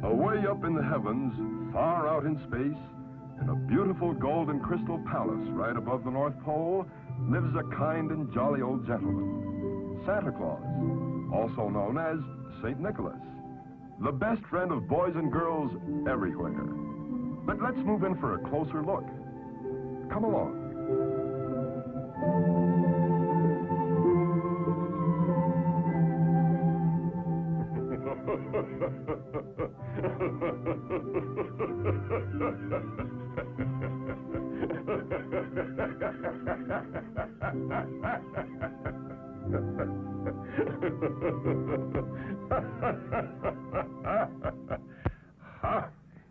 Away up in the heavens, far out in space, in a beautiful gold and crystal palace right above the North Pole, lives a kind and jolly old gentleman, Santa Claus, also known as St. Nicholas, the best friend of boys and girls everywhere. But let's move in for a closer look. Come along.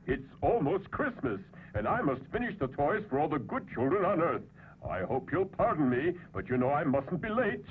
It's almost Christmas, and I must finish the toys for all the good children on Earth. I hope you'll pardon me, but you know I mustn't be late.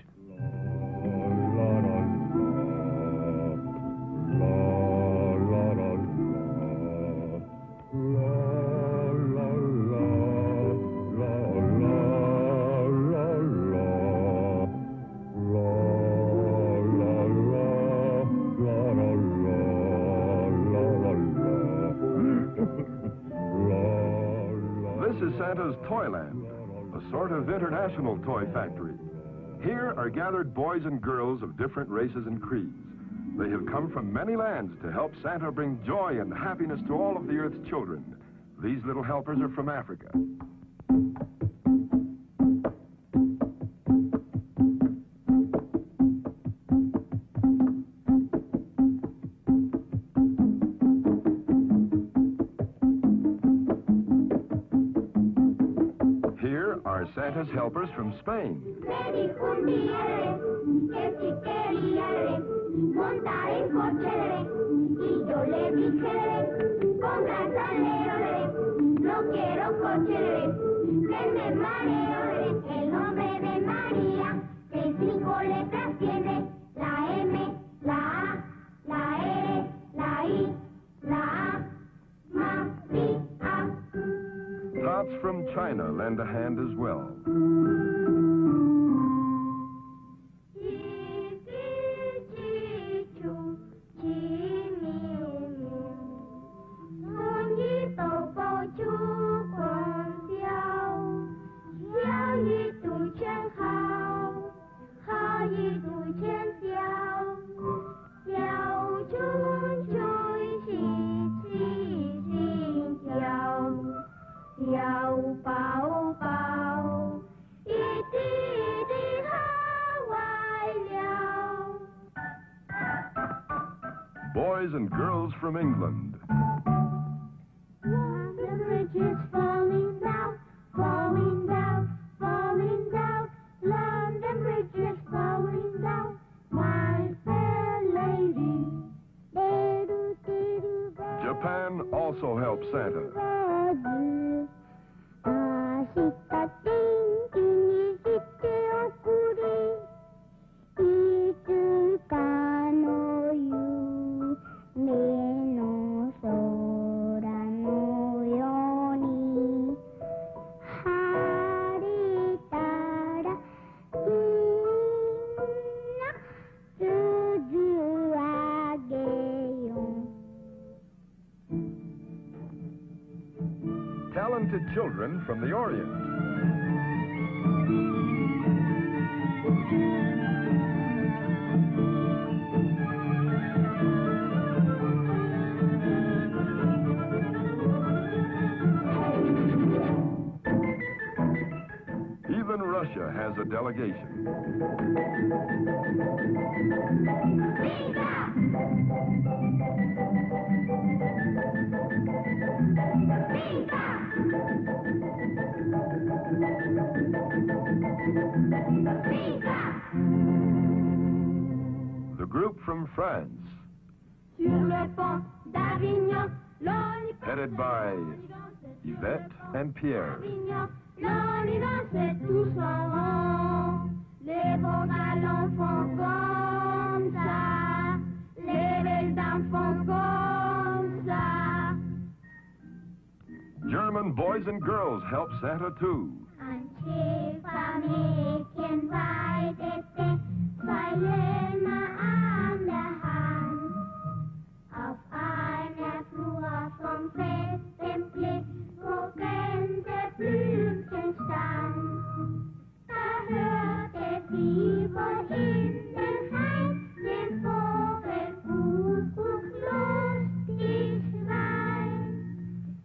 This is Santa's Toyland, a sort of international toy factory. Here are gathered boys and girls of different races and creeds. They have come from many lands to help Santa bring joy and happiness to all of the Earth's children. These little helpers are from Africa. Here are Santa's helpers from Spain. Tots from China lend a hand as well. Boys and girls from England. The bridge is falling down, falling down, falling down. London Bridge is falling down, my fair lady. Japan also helps Santa. talented children from the Orient. Even Russia has a delegation. The group from France, headed by Yvette and Pierre. Les beaux galons font comme ça, les belles dames font comme ça. German boys and girls help Santa too. Ein Schiff Mädchen weidete, zwei Lämmer an der Hand. Auf einer Flur vom festen Blick, wo Gänseblümchen stand. Da hörte sie von innen heim den Vogel Kuckuck lustig schreien.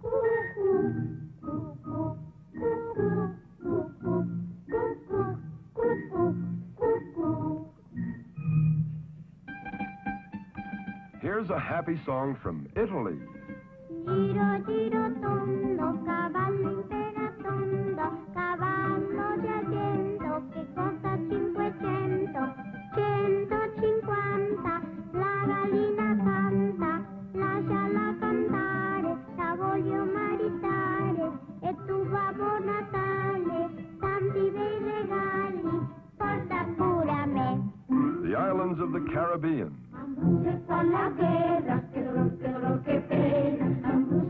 Kuckuck, Kuckuck, Kuckuck, Kuckuck, Kuckuck, Kuckuck, Kuckuck. Here's a happy song from Italy. Giro, giro, tondo, cavallo imperatondo, cavallo di argento, che costa 500, 150, la gallina canta, lasciala cantare, la voglio maritare, e tu Babbo Natale, tanti bei regali, porta pure a me. The islands of the Caribbean. Se fa la guerra, che dolor, che pena.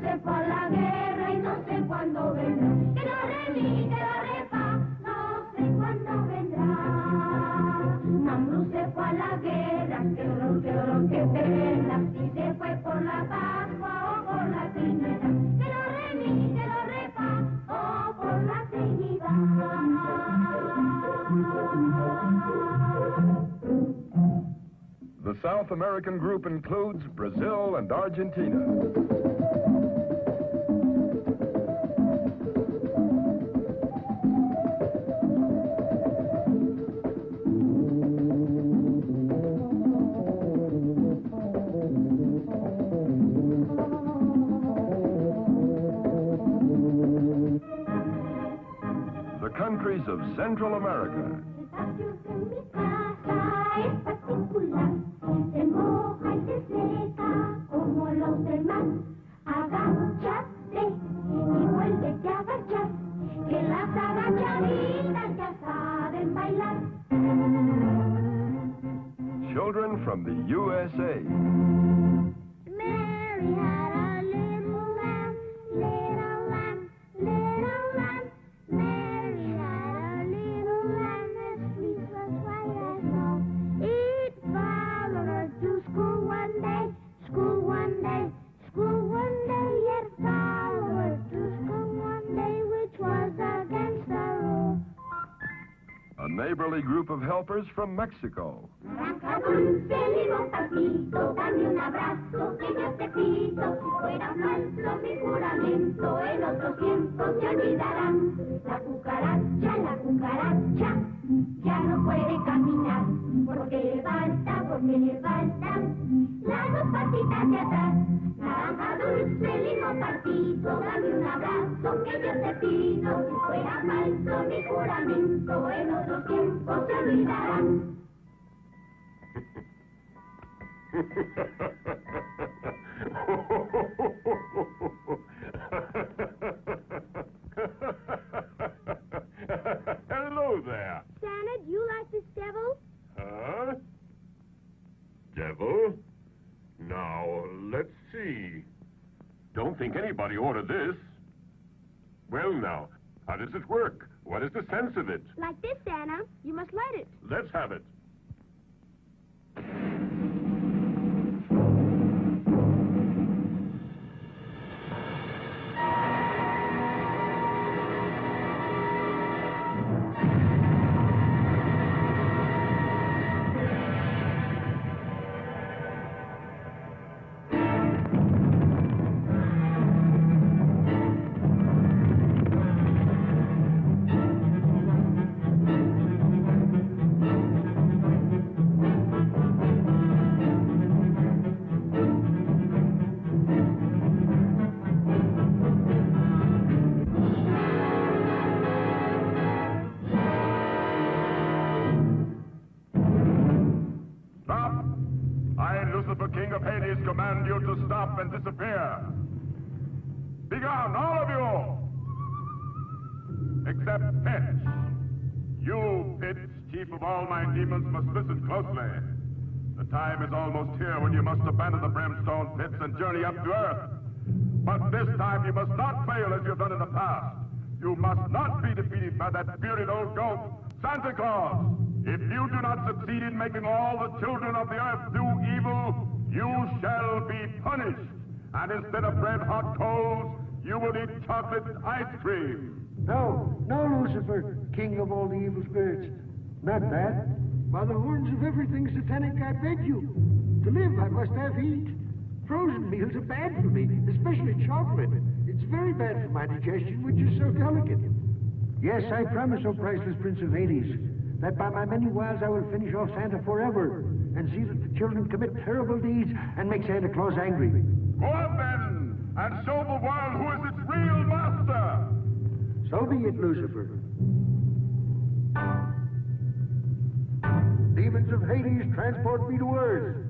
Se fa la guerra y no sé cuándo vendrá. Que lo re mi, que lo re fa, no sé cuándo vendrá. Mambrú se fue a la guerra, que dolor, que pena. Si se fue por la Pascua o por la Trinidad. Que lo re mi, que lo re fa, o por la Trinidad. The South American group includes Brazil and Argentina. The countries of Central America. Es particular, se moja y se seca como los demás. Agáchate y vuélvete a agachar, que las agachaditas ya saben bailar. Children from the USA. Mary had a little lamb, little lamb, little lamb. Mary had a little lamb, as sweet as white as snow. It followed her to school one day, school one day, school one day. It followed her to school one day, which was against the rule. A neighborly group of helpers from Mexico. Naranja dulce, limón palpito, dame un abrazo que yo te pido. Si fuera falso mi juramento, en otros tiempos se olvidarán. La cucaracha, ya no puede caminar, porque le faltan las dos patitas de atrás. Naranja dulce, limón partido, dame un abrazo que yo te pido. Si fuera falso mi juramento, en otros tiempos se olvidarán. Hello there. Santa, do you like this devil? Huh? Devil? Now, let's see. Don't think anybody ordered this. Well, now, how does it work? What is the sense of it? Like this, Santa. You must light it. Let's have it. Lucifer, king of Hades, command you to stop and disappear. Begone, all of you! Except Pitch. You, Pitch, chief of all my demons, must listen closely. The time is almost here when you must abandon the brimstone pits and journey up to Earth. But this time you must not fail as you've done in the past. You must not be defeated by that bearded old goat, Santa Claus. If you do not succeed in making all the children of the earth do evil, you shall be punished. And instead of red-hot coals, you will eat chocolate ice cream. No, Lucifer, king of all the evil spirits. Not that. By the horns of everything satanic, I beg you. To live, I must have heat. Frozen meals are bad for me, especially chocolate. It's very bad for my digestion, which is so delicate. Yes, I promise, O priceless Prince of Hades, that by my many wiles I will finish off Santa forever and see that the children commit terrible deeds and make Santa Claus angry. Go on, then, and show the world who is its real master. So be it, Lucifer. Demons of Hades, transport me to Earth.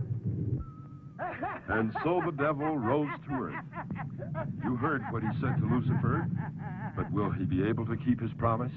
And so the devil rose to earth. You heard what he said to Lucifer, but will he be able to keep his promise?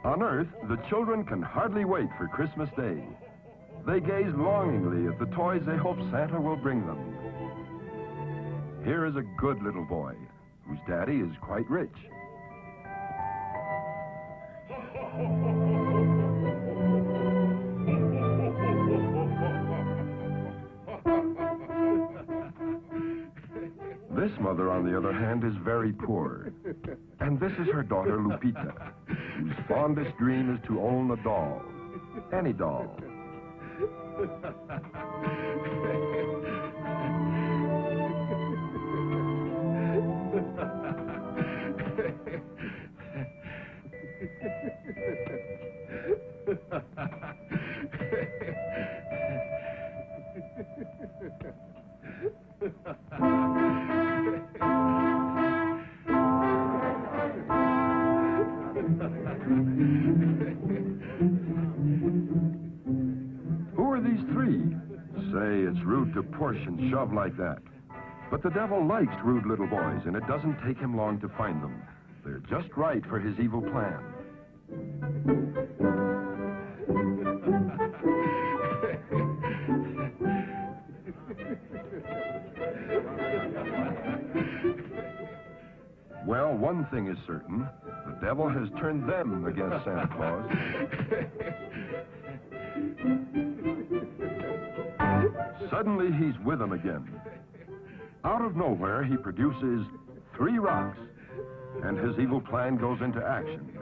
On Earth, the children can hardly wait for Christmas Day. They gaze longingly at the toys they hope Santa will bring them. Here is a good little boy, whose daddy is quite rich. This mother, on the other hand, is very poor. And this is her daughter, Lupita, whose fondest dream is to own a doll. Any doll. Who are these three? Say, it's rude to push and shove like that. But the devil likes rude little boys, and it doesn't take him long to find them. They're just right for his evil plan. Well, one thing is certain. The devil has turned them against Santa Claus. Suddenly, he's with them again. Out of nowhere, he produces 3 rocks, and his evil plan goes into action.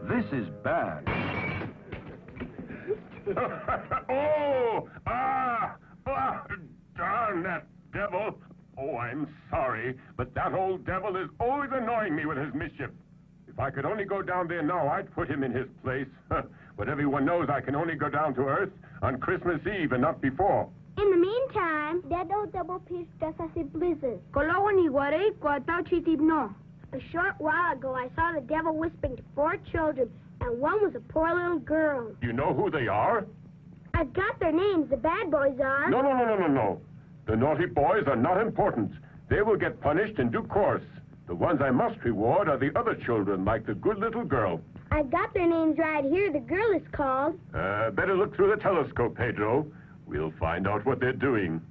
This is bad. Darn that devil. Oh, I'm sorry, but that old devil is always annoying me with his mischief. If I could only go down there now, I'd put him in his place. But everyone knows I can only go down to Earth on Christmas Eve and not before. In the meantime, that old double piece does us a blizzard. A short while ago, I saw the devil whispering to 4 children, and one was a poor little girl. Do you know who they are? I've got their names. The bad boys are. No. The naughty boys are not important. They will get punished in due course. The ones I must reward are the other children, like the good little girl. I've got their names right here. The girl is called... Better look through the telescope, Pedro. We'll find out what they're doing.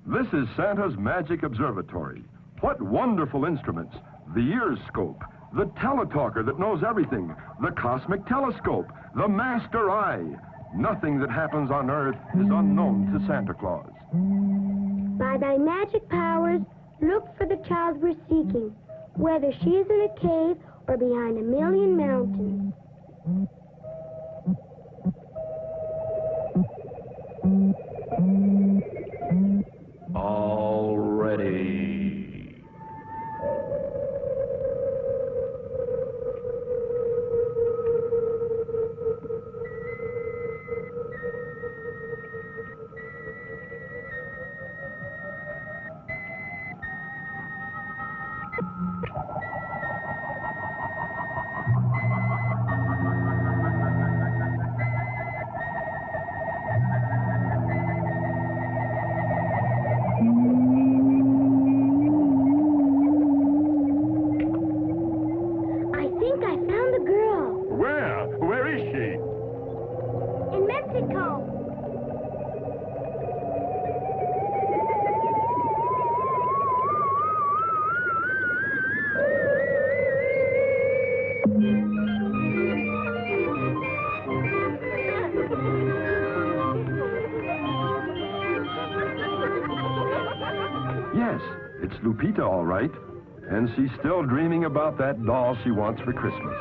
This is Santa's magic observatory. What wonderful instruments. The ear scope, the teletalker that knows everything, the cosmic telescope, the master eye. Nothing that happens on Earth is unknown to Santa Claus. By thy magic powers, look for the child we're seeking, whether she is in a cave or behind a million mountains. All ready. Yes, it's Lupita, all right. And she's still dreaming about that doll she wants for Christmas.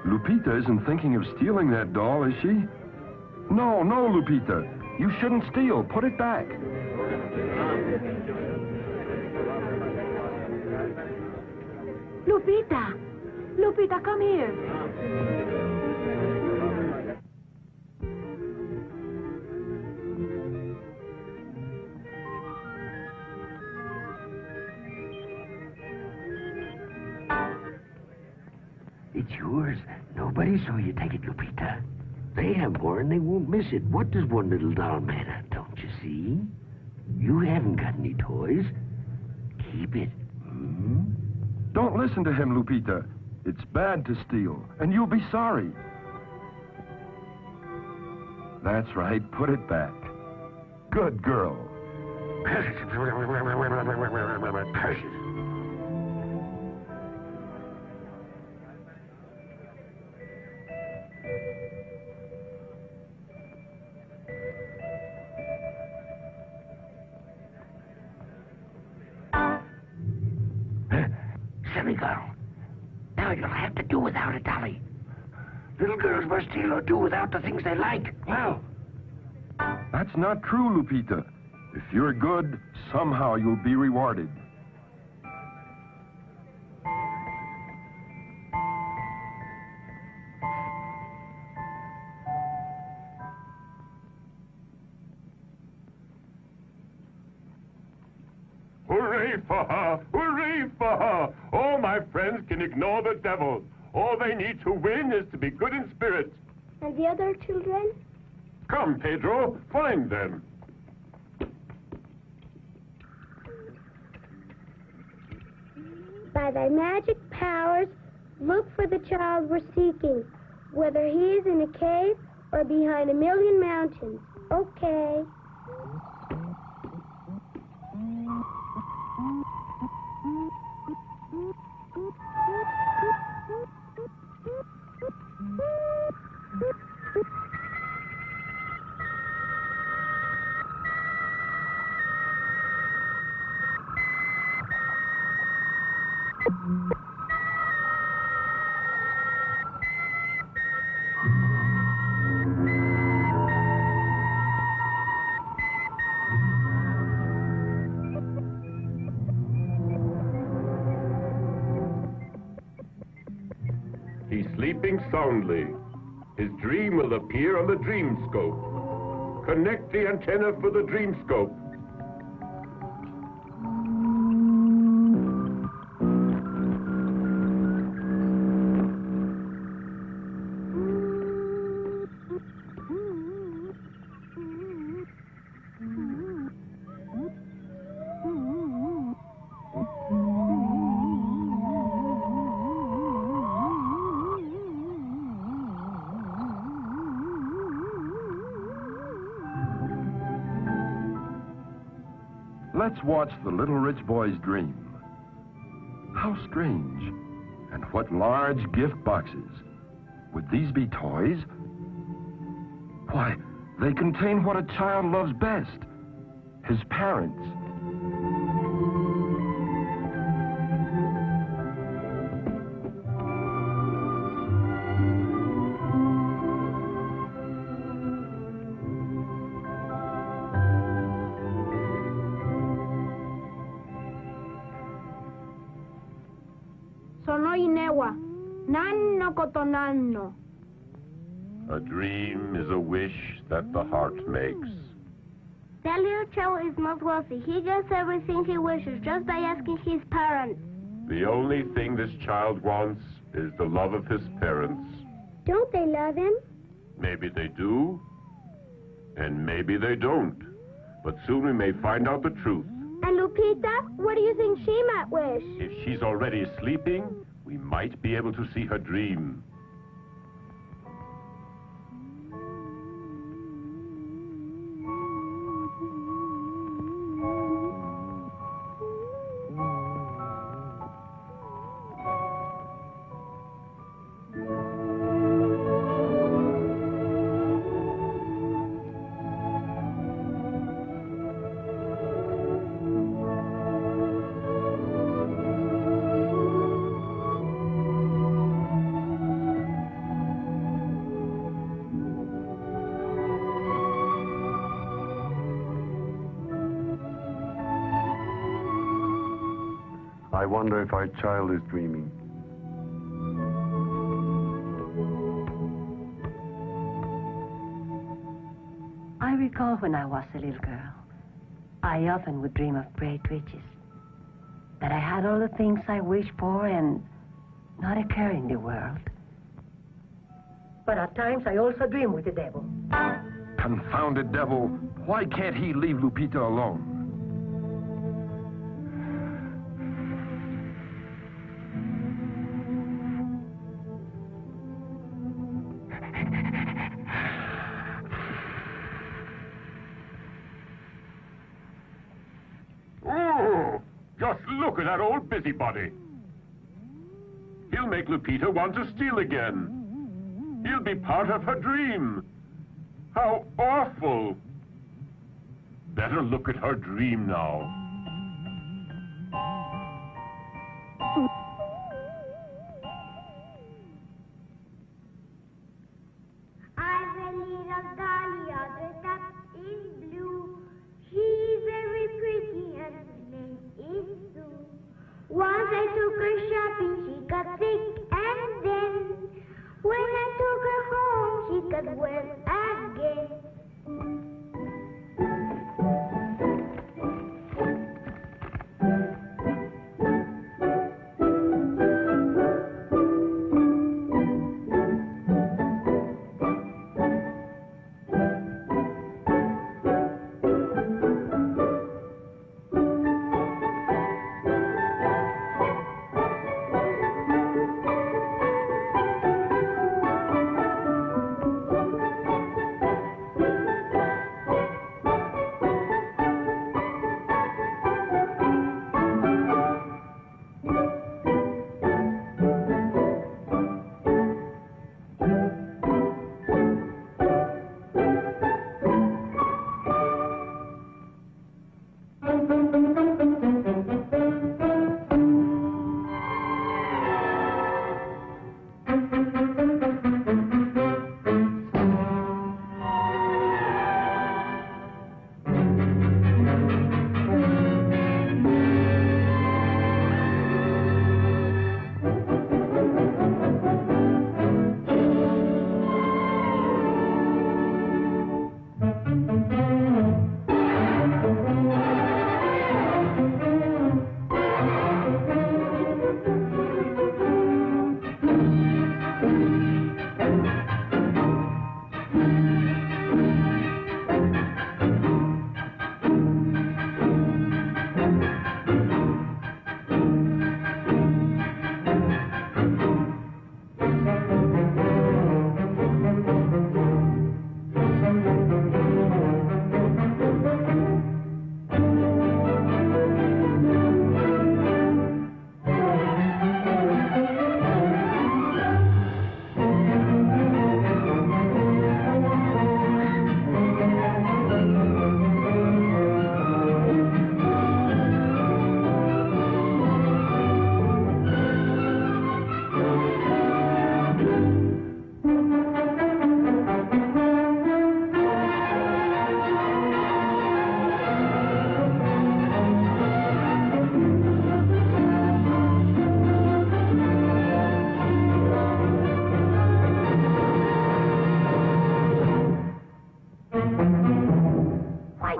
Lupita isn't thinking of stealing that doll, is she? No, no, Lupita. You shouldn't steal. Put it back. Lupita! Lupita, come here. It's yours. Nobody saw you take it, Lupita. They have more and they won't miss it. What does one little doll matter, don't you see? You haven't got any toys. Keep it. Hmm? Don't listen to him, Lupita. It's bad to steal, and you'll be sorry. That's right. Put it back. Good girl. Silly girl. Now you'll have to do without a dolly. Little girls must steal or do without the things they like. Well, That's not true, Lupita. If you're good, somehow you'll be rewarded. Hooray for her! Hooray for her! All my friends can ignore the devil. All they need to win is to be good in spirit. And the other children? Come, Pedro, find them. By thy magic powers, look for the child we're seeking, whether he is in a cave or behind a million mountains. Okay. He's sleeping soundly. His dream will appear on the dream scope. Connect the antenna for the dream scope. Let's watch the little rich boy's dream. How strange. And what large gift boxes. Would these be toys? Why, they contain what a child loves best. His parents. Sono inewa, nanno kotonanno. A dream is a wish that the heart makes. That little child is not wealthy. He gets everything he wishes just by asking his parents. The only thing this child wants is the love of his parents. Don't they love him? Maybe they do, and maybe they don't. But soon we may find out the truth. And Lupita, what do you think she might wish? If she's already sleeping, we might be able to see her dream. I wonder if our child is dreaming. I recall when I was a little girl, I often would dream of great riches. That I had all the things I wished for and not a care in the world. But at times I also dream with the devil. Confounded devil. Why can't he leave Lupita alone? Oh, just look at that old busybody. He'll make Lupita want to steal again. He'll be part of her dream. How awful. Better look at her dream now. I've a little dahlia dressed up in blue. She's very pretty and her name is Sue. Once I took her shopping, she got sick, and then when I took her home, she got well again.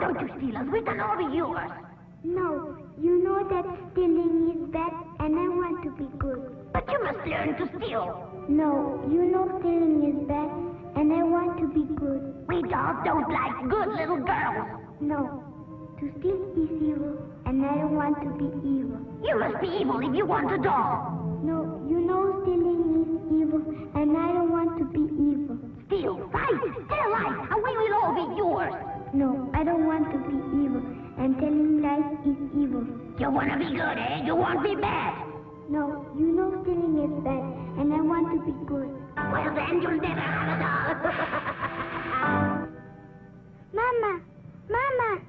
don't you steal us? We can all be yours. No, you know that stealing is bad, and I want to be good. But you must learn to steal. No, you know stealing is bad, and I want to be good. We dolls don't like good little girls. No, to steal is evil, and I don't want to be evil. You must be evil if you want a doll. No, you know stealing is evil, and I don't want to be evil. Steal, fight, tell lies, and we will all be yours. No, I don't want to be evil, and telling lies is evil. You want to be good, eh? You won't be bad. No, you know stealing is bad, and I want to be good. Well, then you'll never have a doll. Mama! Mama!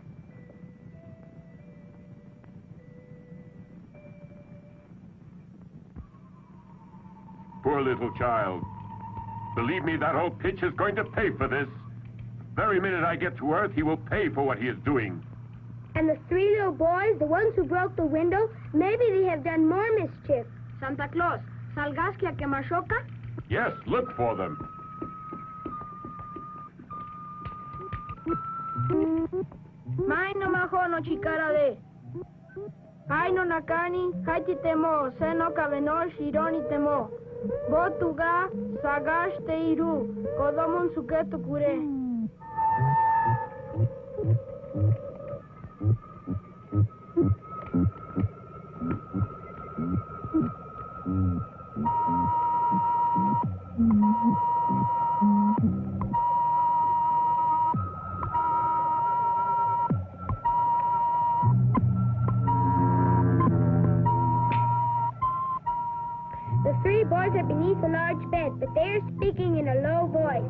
Poor little child. Believe me, that old pitch is going to pay for this. Very minute I get to Earth, he will pay for what he is doing. And the three little boys, the ones who broke the window, maybe they have done more mischief. Santa Claus, salgaste a quemashoka? Yes, look for them. Mai no maho no chikara de. Ai no nakani, haiti temo, seno kabeno, shironi temo. Botuga, sagaste iru, kodomon suketu kure. The three boys are beneath a large bed, but they are speaking in a low voice.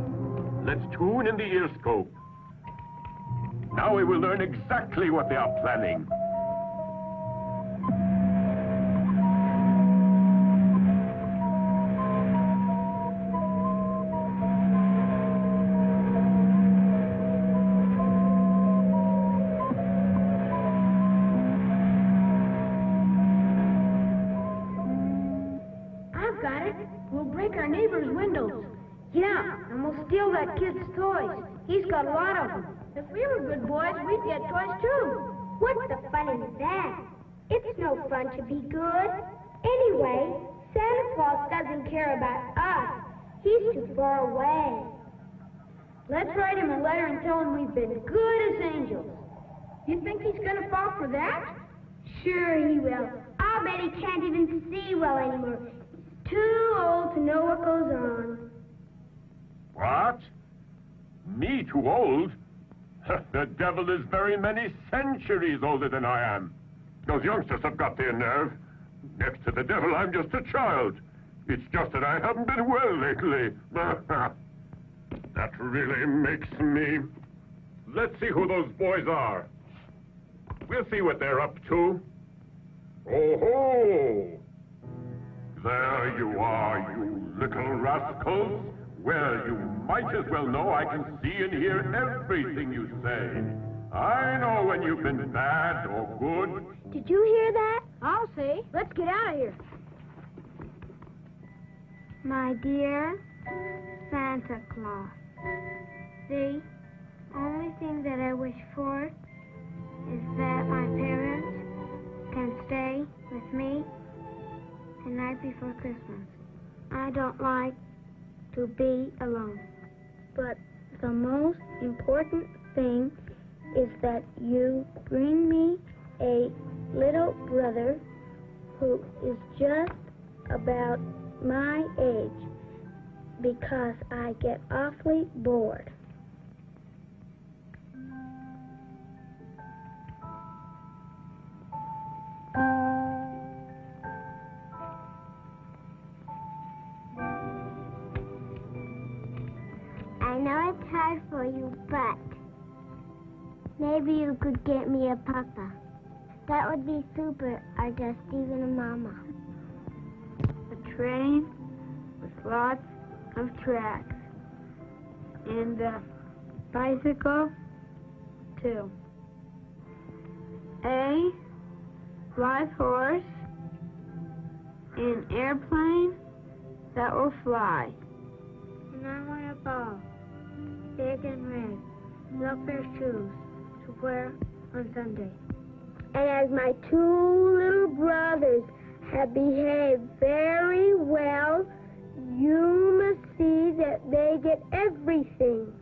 Let's tune in the ear scope. Now we will learn exactly what they are planning. I've got it. We'll break our neighbor's windows. Yeah, and we'll steal that kid's toys. He's got a lot of them. If we were good boys, we'd get toys too. What's the fun in that? It's no fun to be good. Anyway, Santa Claus doesn't care about us. He's too far away. Let's write him a letter and tell him we've been good as angels. You think he's gonna fall for that? Sure he will. I'll bet he can't even see well anymore. He's too old to know what goes on. What? Me too old? The devil is very many centuries older than I am. Those youngsters have got their nerve. Next to the devil, I'm just a child. It's just that I haven't been well lately. That really makes me... Let's see who those boys are. We'll see what they're up to. Oh-ho! There you are, you little rascals. Well, you might as well know I can see and hear everything you say. I know when you've been bad or good. Did you hear that? I'll see. Let's get out of here. My dear Santa Claus, the only thing that I wish for is that my parents can stay with me the night before Christmas. I don't like to be alone. But the most important thing is that you bring me a little brother who is just about my age, because I get awfully bored. I know it's hard for you, but maybe you could get me a papa. That would be super, or just even a mama. A train with lots of tracks. And a bicycle, too. A live horse. An airplane that will fly. And I want a ball. Big and red. Look for shoes. for prayer on Sunday. And as my 2 little brothers have behaved very well, you must see that they get everything.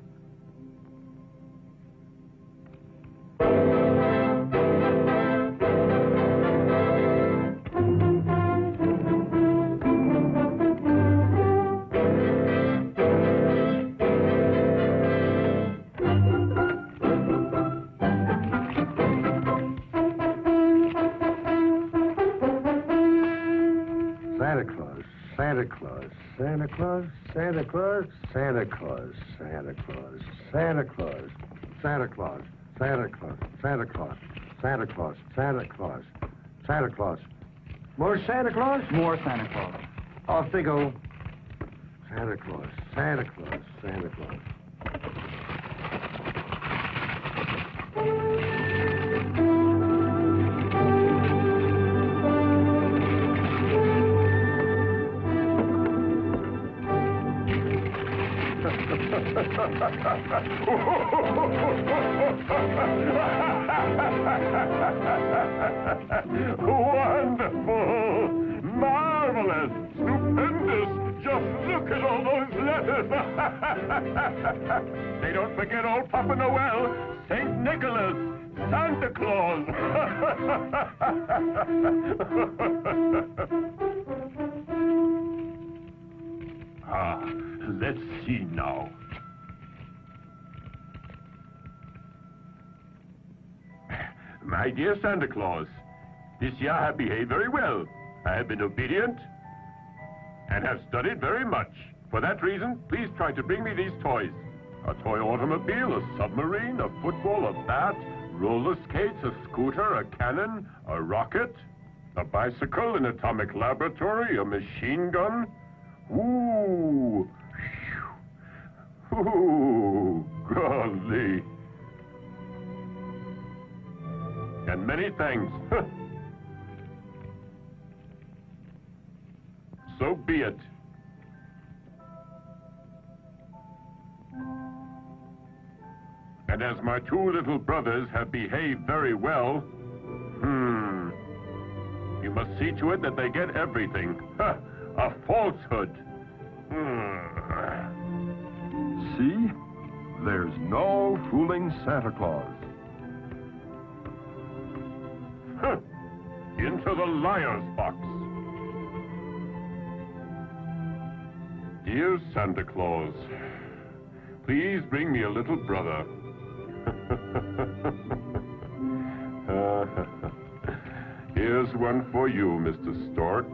Santa Claus, Santa Claus, Santa Claus, Santa Claus, Santa Claus, Santa Claus, Santa Claus, Santa Claus, Santa Claus, Santa Claus, Santa Claus, Santa Claus, Santa Claus. More Santa Claus? More Santa Claus. Off they go. Santa Claus, Santa Claus, Santa Claus. Wonderful! Marvelous! Stupendous! Just look at all those letters! They don't forget old Papa Noel, St. Nicholas, Santa Claus! Let's see now. My dear Santa Claus, this year I have behaved very well. I have been obedient and have studied very much. For that reason, please try to bring me these toys. A toy automobile, a submarine, a football, a bat, roller skates, a scooter, a cannon, a rocket, a bicycle, an atomic laboratory, a machine gun. Ooh. Ooh, golly. And many thanks. So be it. And as my 2 little brothers have behaved very well, you must see to it that they get everything. A falsehood. See? There's no fooling Santa Claus. Into the liar's box. Dear Santa Claus, please bring me a little brother. Here's one for you, Mr. Stork.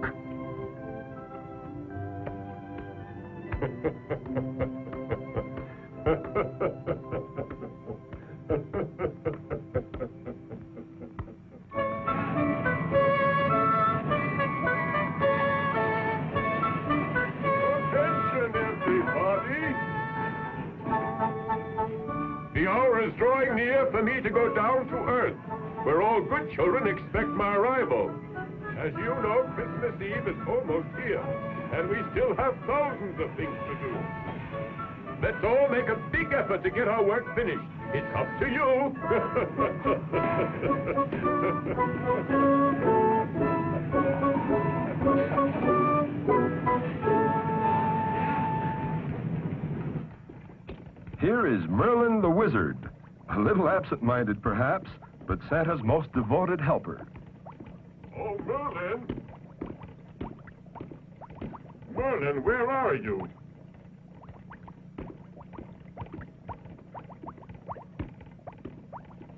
The hour is drawing near for me to go down to Earth, where all good children expect my arrival. As you know, Christmas Eve is almost here, and we still have thousands of things to do. Let's all make a big effort to get our work finished. It's up to you. Here is Merlin the Wizard. A little absent-minded, perhaps, but Santa's most devoted helper. Oh, Merlin! Merlin, where are you?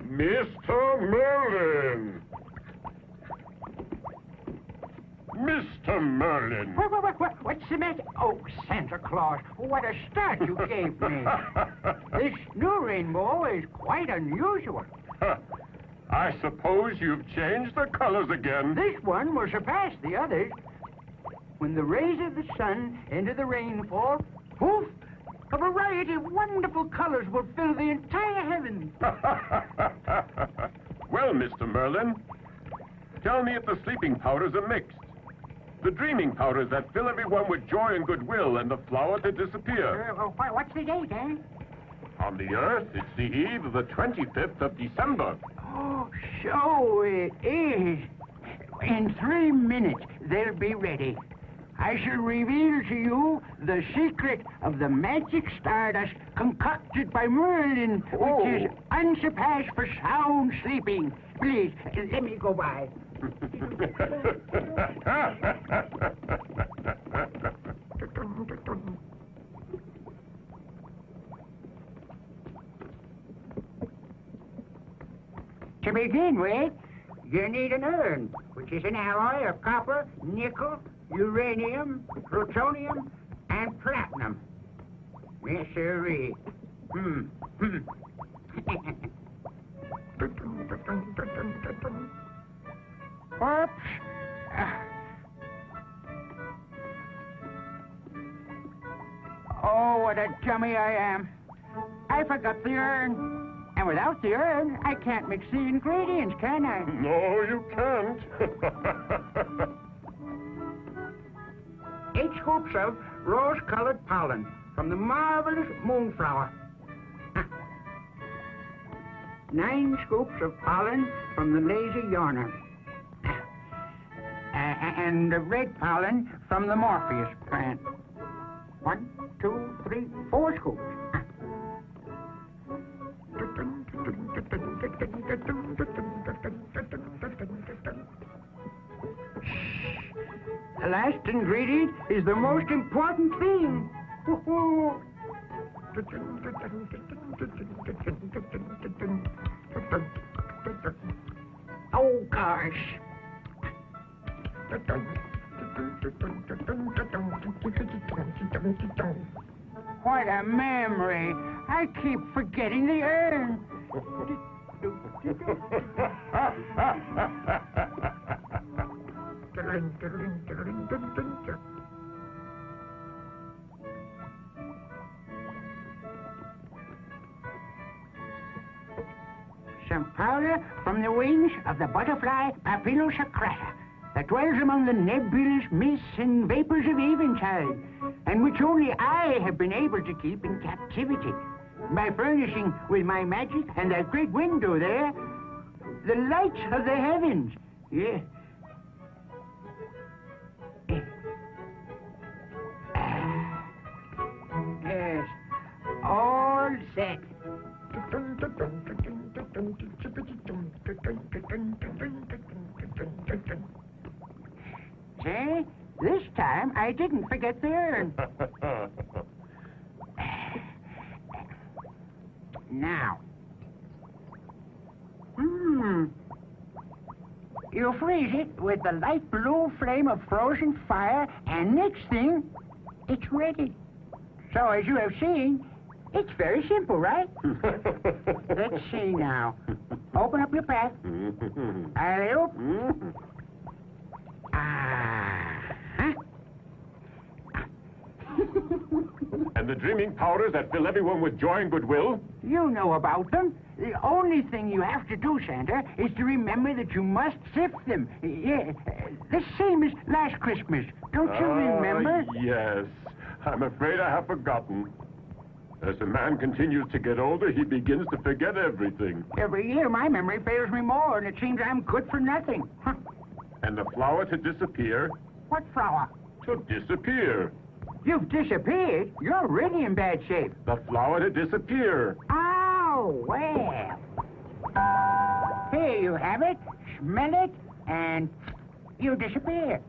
Mr. Merlin! Mr. Merlin! What's the matter? Oh, Santa Claus, what a start you gave me. This new rainbow is quite unusual. I suppose you've changed the colors again. This one will surpass the others. When the rays of the sun enter the rainfall, poof, a variety of wonderful colors will fill the entire heavens. Well, Mr. Merlin, tell me if the sleeping powders are mixed. The dreaming powders that fill everyone with joy and goodwill, and the flower to disappear. What's the date, eh? On the Earth, it's the eve of the 25th of December. Oh, so it is. In 3 minutes, they'll be ready. I shall reveal to you the secret of the magic stardust concocted by Merlin, which is unsurpassed for sound sleeping. Please, let me go by. To begin with, you need an urn, which is an alloy of copper, nickel, uranium, plutonium, and platinum. Yes, sirree. Oops. Oh, what a dummy I am. I forgot the urn. And without the urn, I can't mix the ingredients, can I? No, you can't. 8 scoops of rose-colored pollen from the marvelous moonflower. 9 scoops of pollen from the lazy yawner. And the red pollen from the Morpheus plant. 1, 2, 3, 4 scoops. The last ingredient is the most important thing. Oh, gosh. What a memory. I keep forgetting the urn. Some powder from the wings of the butterfly Papilosacrata that dwells among the nebulous mists and vapors of eventide, and which only I have been able to keep in captivity by furnishing with my magic and that great window there the lights of the heavens. Yeah. Yes, all set. See, this time I didn't forget the urn. Now. You freeze it with the light blue flame of frozen fire, and next thing, it's ready. So, as you have seen, it's very simple, right? Let's see now. Open up your pack. Alley-oop. And the dreaming powders that fill everyone with joy and goodwill? You know about them. The only thing you have to do, Santa, is to remember that you must sift them. Yeah, the same as last Christmas. Don't you remember? Yes. I'm afraid I have forgotten. As a man continues to get older, he begins to forget everything. Every year, my memory fails me more, and it seems I'm good for nothing. Huh. And the flower to disappear? What flower? To disappear. You've disappeared? You're really in bad shape. The flower to disappear. Oh, well. Here you have it. Smell it, and you disappear.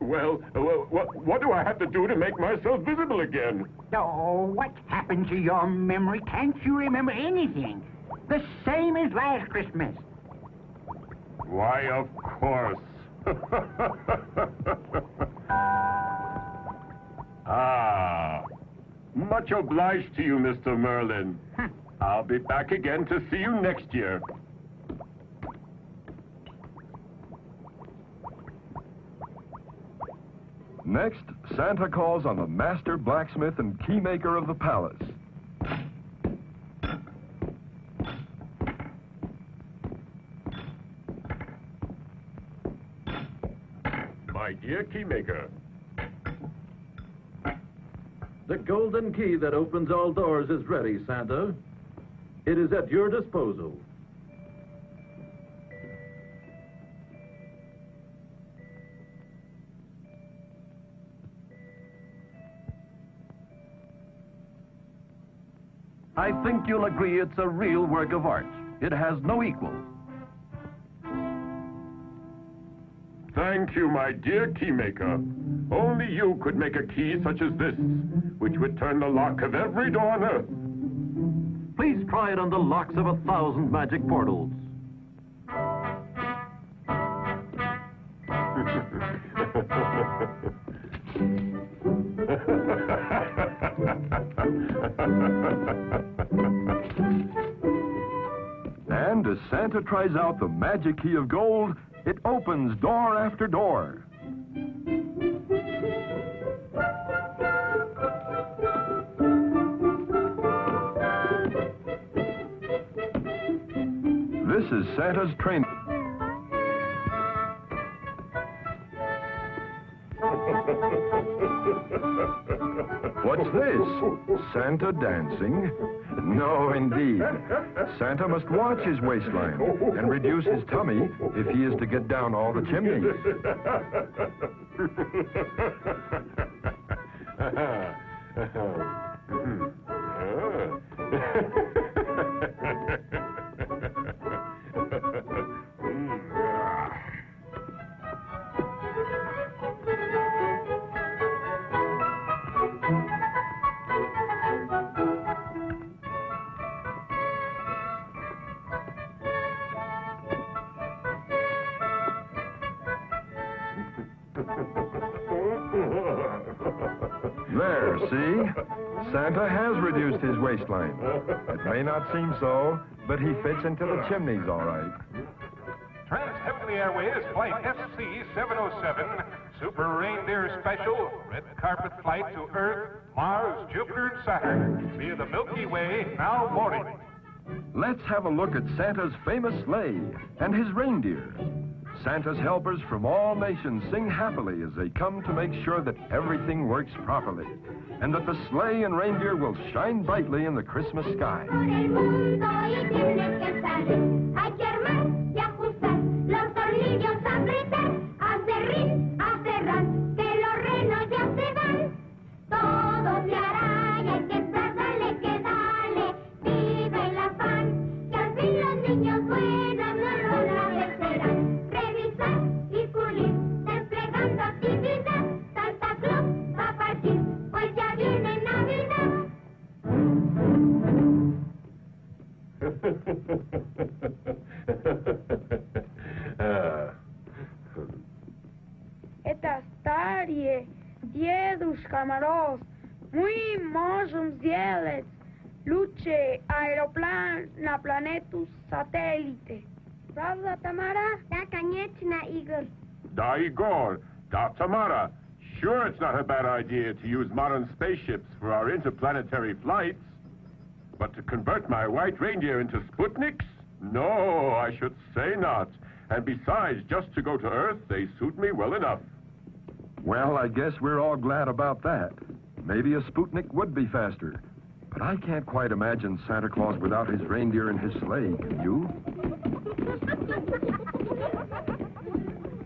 Well, what do I have to do to make myself visible again? Oh, what happened to your memory? Can't you remember anything? The same as last Christmas. Why, of course. Much obliged to you, Mr. Merlin. I'll be back again to see you next year. Next, Santa calls on the master blacksmith and keymaker of the palace. My dear keymaker, golden key that opens all doors is ready, Santa. It is at your disposal. I think you'll agree it's a real work of art. It has no equal. Thank you, my dear keymaker. Only you could make a key such as this, which would turn the lock of every door on Earth. Please try it on the locks of 1,000 magic portals. And as Santa tries out the magic key of gold, it opens door after door. This is Santa's train. What's this? Santa dancing? No, indeed. Santa must watch his waistline and reduce his tummy if he is to get down all the chimneys. There, see? Santa has reduced his waistline. It may not seem so, but he fits into the chimneys all right. Trans-Heavenly Airways Flight SC-707, Super Reindeer Special, red carpet flight to Earth, Mars, Jupiter, and Saturn, via the Milky Way, now boarding. Let's have a look at Santa's famous sleigh and his reindeer. Santa's helpers from all nations sing happily as they come to make sure that everything works properly and that the sleigh and reindeer will shine brightly in the Christmas sky. Por el mundo y tienes que salir. Hay que armar y ajustar los tornillos, apretar, a cerrar, que los renos ya se van. Todo se hará y hay que estar, dale que dale. Vive el afán, que al fin los niños buenos no lo agradecerán. Revisar y pulir, desplegando actividad. Santa Claus va a partir, pues ya viene Navidad. Это старые дедушка Мороз. Мы можем сделать лучший аэроплан на планету сателлите. Правда, Тамара? Да, конечно, Игорь. Da, Igor. Da, Tamara. Sure, it's not a bad idea to use modern spaceships for our interplanetary flights. But to convert my white reindeer into Sputniks? No, I should say not. And besides, just to go to Earth, they suit me well enough. Well, I guess we're all glad about that. Maybe a Sputnik would be faster. But I can't quite imagine Santa Claus without his reindeer and his sleigh, can you?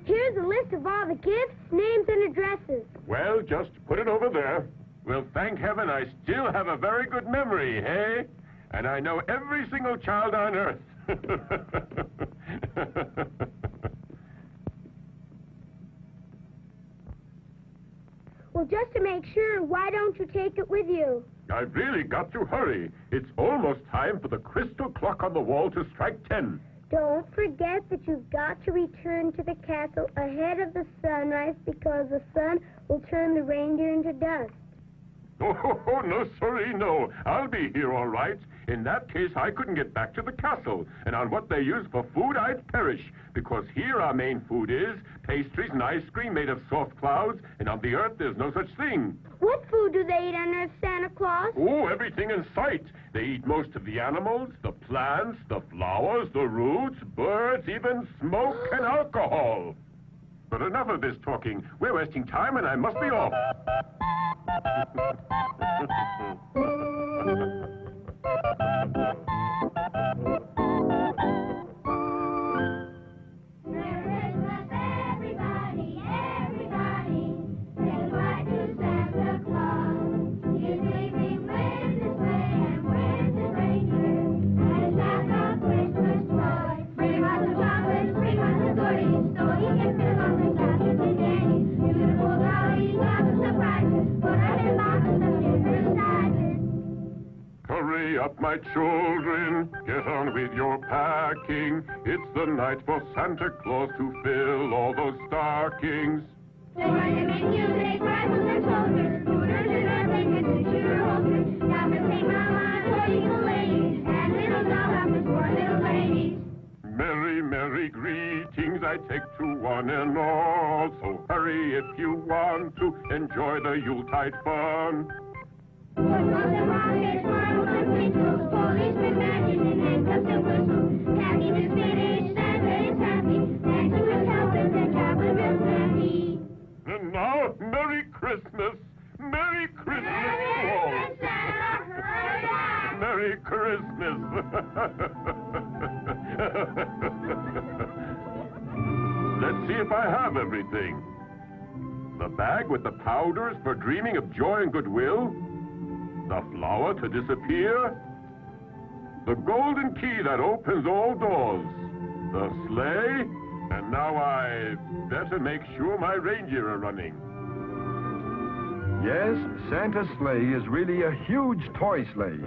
Here's a list of all the gifts, names, and addresses. Well, just put it over there. Well, thank heaven I still have a very good memory, hey? And I know every single child on Earth. Well, just to make sure, why don't you take it with you? I've really got to hurry. It's almost time for the crystal clock on the wall to strike 10. Don't forget that you've got to return to the castle ahead of the sunrise because the sun will turn the reindeer into dust. Oh, no, sorry, no. I'll be here all right. In that case, I couldn't get back to the castle. And on what they use for food, I'd perish. Because here our main food is pastries and ice cream made of soft clouds. And on the Earth, there's no such thing. What food do they eat on Earth, Santa Claus? Oh, everything in sight. They eat most of the animals, the plants, the flowers, the roots, birds, even smoke and alcohol. But enough of this talking. We're wasting time and I must be off. Everybody, everybody, say why to Santa Claus. He's leaving with his sleigh and with his reindeer, and that's a Christmas toy. Bring us the chocolates, bring us the goodies, so he can fill up the stockings and candy. Beautiful dollies, lots of surprises, put us in boxes of different sizes. Hurry up, my children. Get on with your packing. It's the night for Santa Claus to fill all those stockings. Join in music, rifles and soldiers, scooters and airplanes and shooter holsters. Down to St. Mama, toy little ladies, and little dollhouses for little ladies. Merry, merry greetings I take to one and all. So hurry if you want to enjoy the Yuletide fun. Footballs and rockets, marbles and twinkles, policemen matches and handcuffs and whistles. Packing is finished, Santa is happy, Santa will help us and traveling is happy. And now, Merry Christmas! Merry Christmas to all! Merry Christmas! Let's see if I have everything. The bag with the powders for dreaming of joy and goodwill. The flower to disappear. The golden key that opens all doors. The sleigh. And now I better make sure my reindeer are running. Yes, Santa's sleigh is really a huge toy sleigh,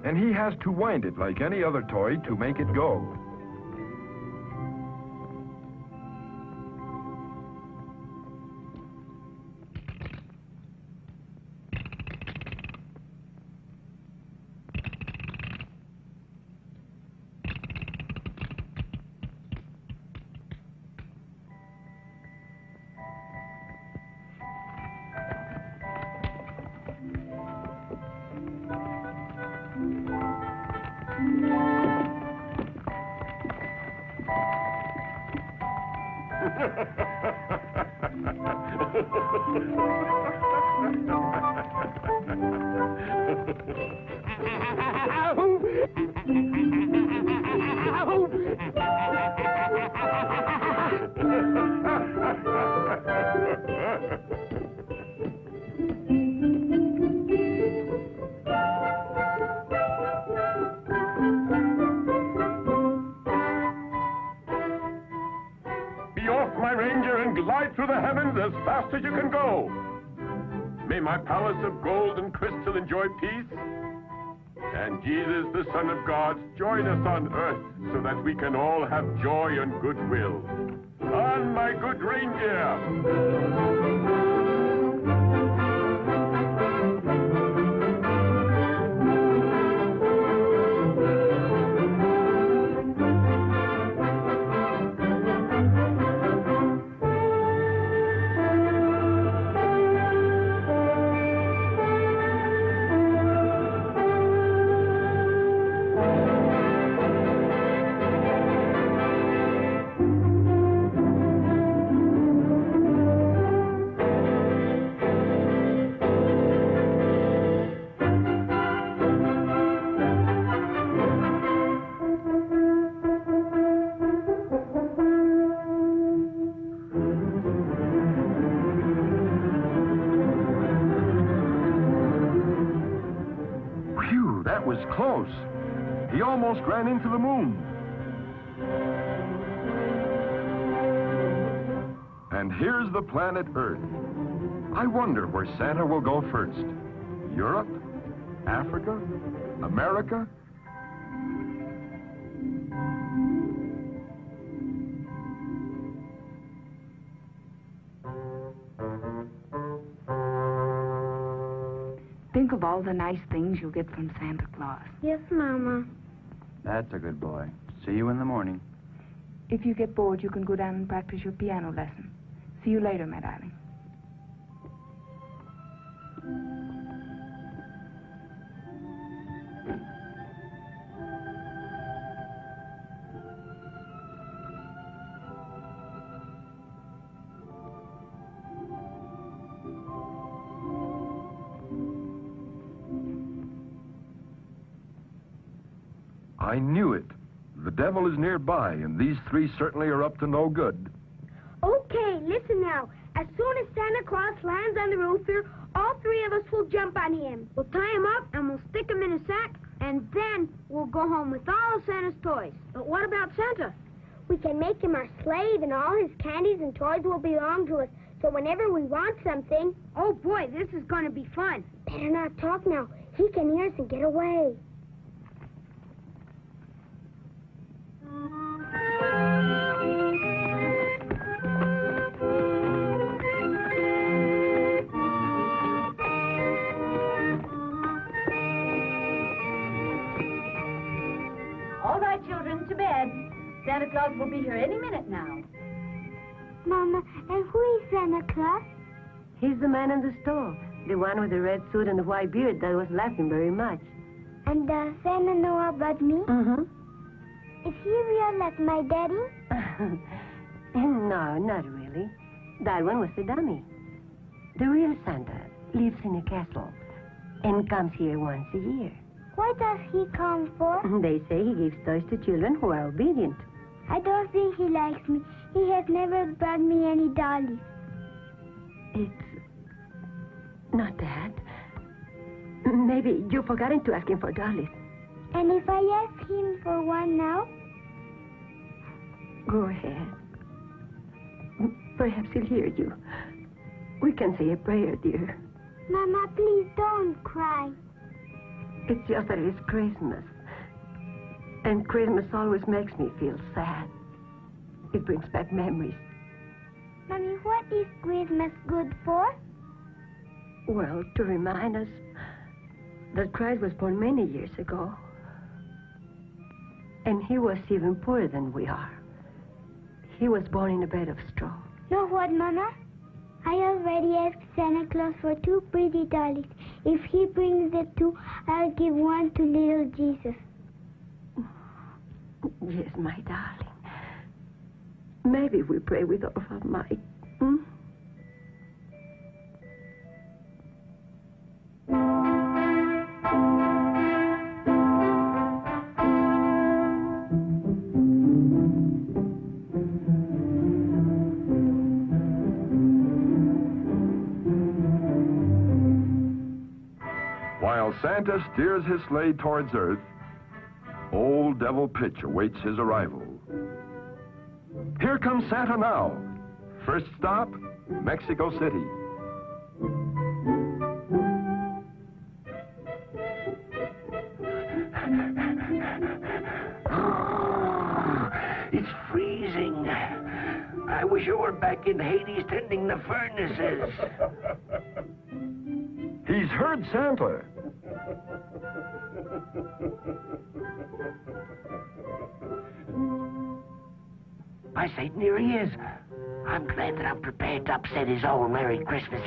and he has to wind it like any other toy to make it go. Be off, my reindeer, and glide through the heavens as fast as you can go. May my palace of gold and crystal enjoy peace. And Jesus, the Son of God, join us on earth so that we can all have joy and goodwill. On, my good reindeer! Phew, that was close. He almost ran into the moon. And here's the planet Earth. I wonder where Santa will go first. Europe? Africa? America? Think of all the nice things you'll get from Santa Claus. Yes, Mama. That's a good boy. See you in the morning. If you get bored, you can go down and practice your piano lesson. See you later, my darling. I knew it. The devil is nearby, and these three certainly are up to no good. Okay, listen now. As soon as Santa Claus lands on the roof here, all three of us will jump on him. We'll tie him up and we'll stick him in a sack, and then we'll go home with all of Santa's toys. But what about Santa? We can make him our slave, and all his candies and toys will belong to us. So whenever we want something... Oh, boy, this is going to be fun. Better not talk now. He can hear us and get away. All right, children, to bed. Santa Claus will be here any minute now. Mama, and who is Santa Claus? He's the man in the store, the one with the red suit and the white beard that was laughing very much. And does Santa know about me? Mm-hmm. Is he real like my daddy? No, not really. That one was the dummy. The real Santa lives in a castle and comes here once a year. What does he come for? They say he gives toys to children who are obedient. I don't think he likes me. He has never brought me any dollies. It's not that. Maybe you've forgotten to ask him for dollies. And if I ask him for one now? Go ahead. Perhaps he'll hear you. We can say a prayer, dear. Mama, please don't cry. It's just that it's Christmas. And Christmas always makes me feel sad. It brings back memories. Mommy, what is Christmas good for? Well, to remind us that Christ was born many years ago. And he was even poorer than we are. He was born in a bed of straw. Know what, Mama? I already asked Santa Claus for 2 pretty dollies. If he brings the 2, I'll give one to little Jesus. Yes, my darling. Maybe we pray with all of our might. Hmm? While Santa steers his sleigh towards Earth, Old Devil Pitch awaits his arrival. Here comes Santa now. First stop, Mexico City. It's freezing. I wish I were back in Hades tending the furnaces. He's heard Santa. By Satan, here he is. I'm glad that I'm prepared to upset his old Merry Christmas.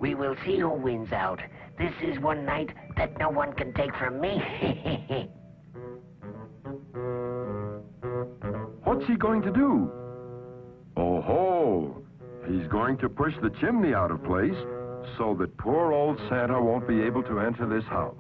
We will see who wins out. This is one night that no one can take from me. What's he going to do? Oh-ho! He's going to push the chimney out of place so that poor old Santa won't be able to enter this house.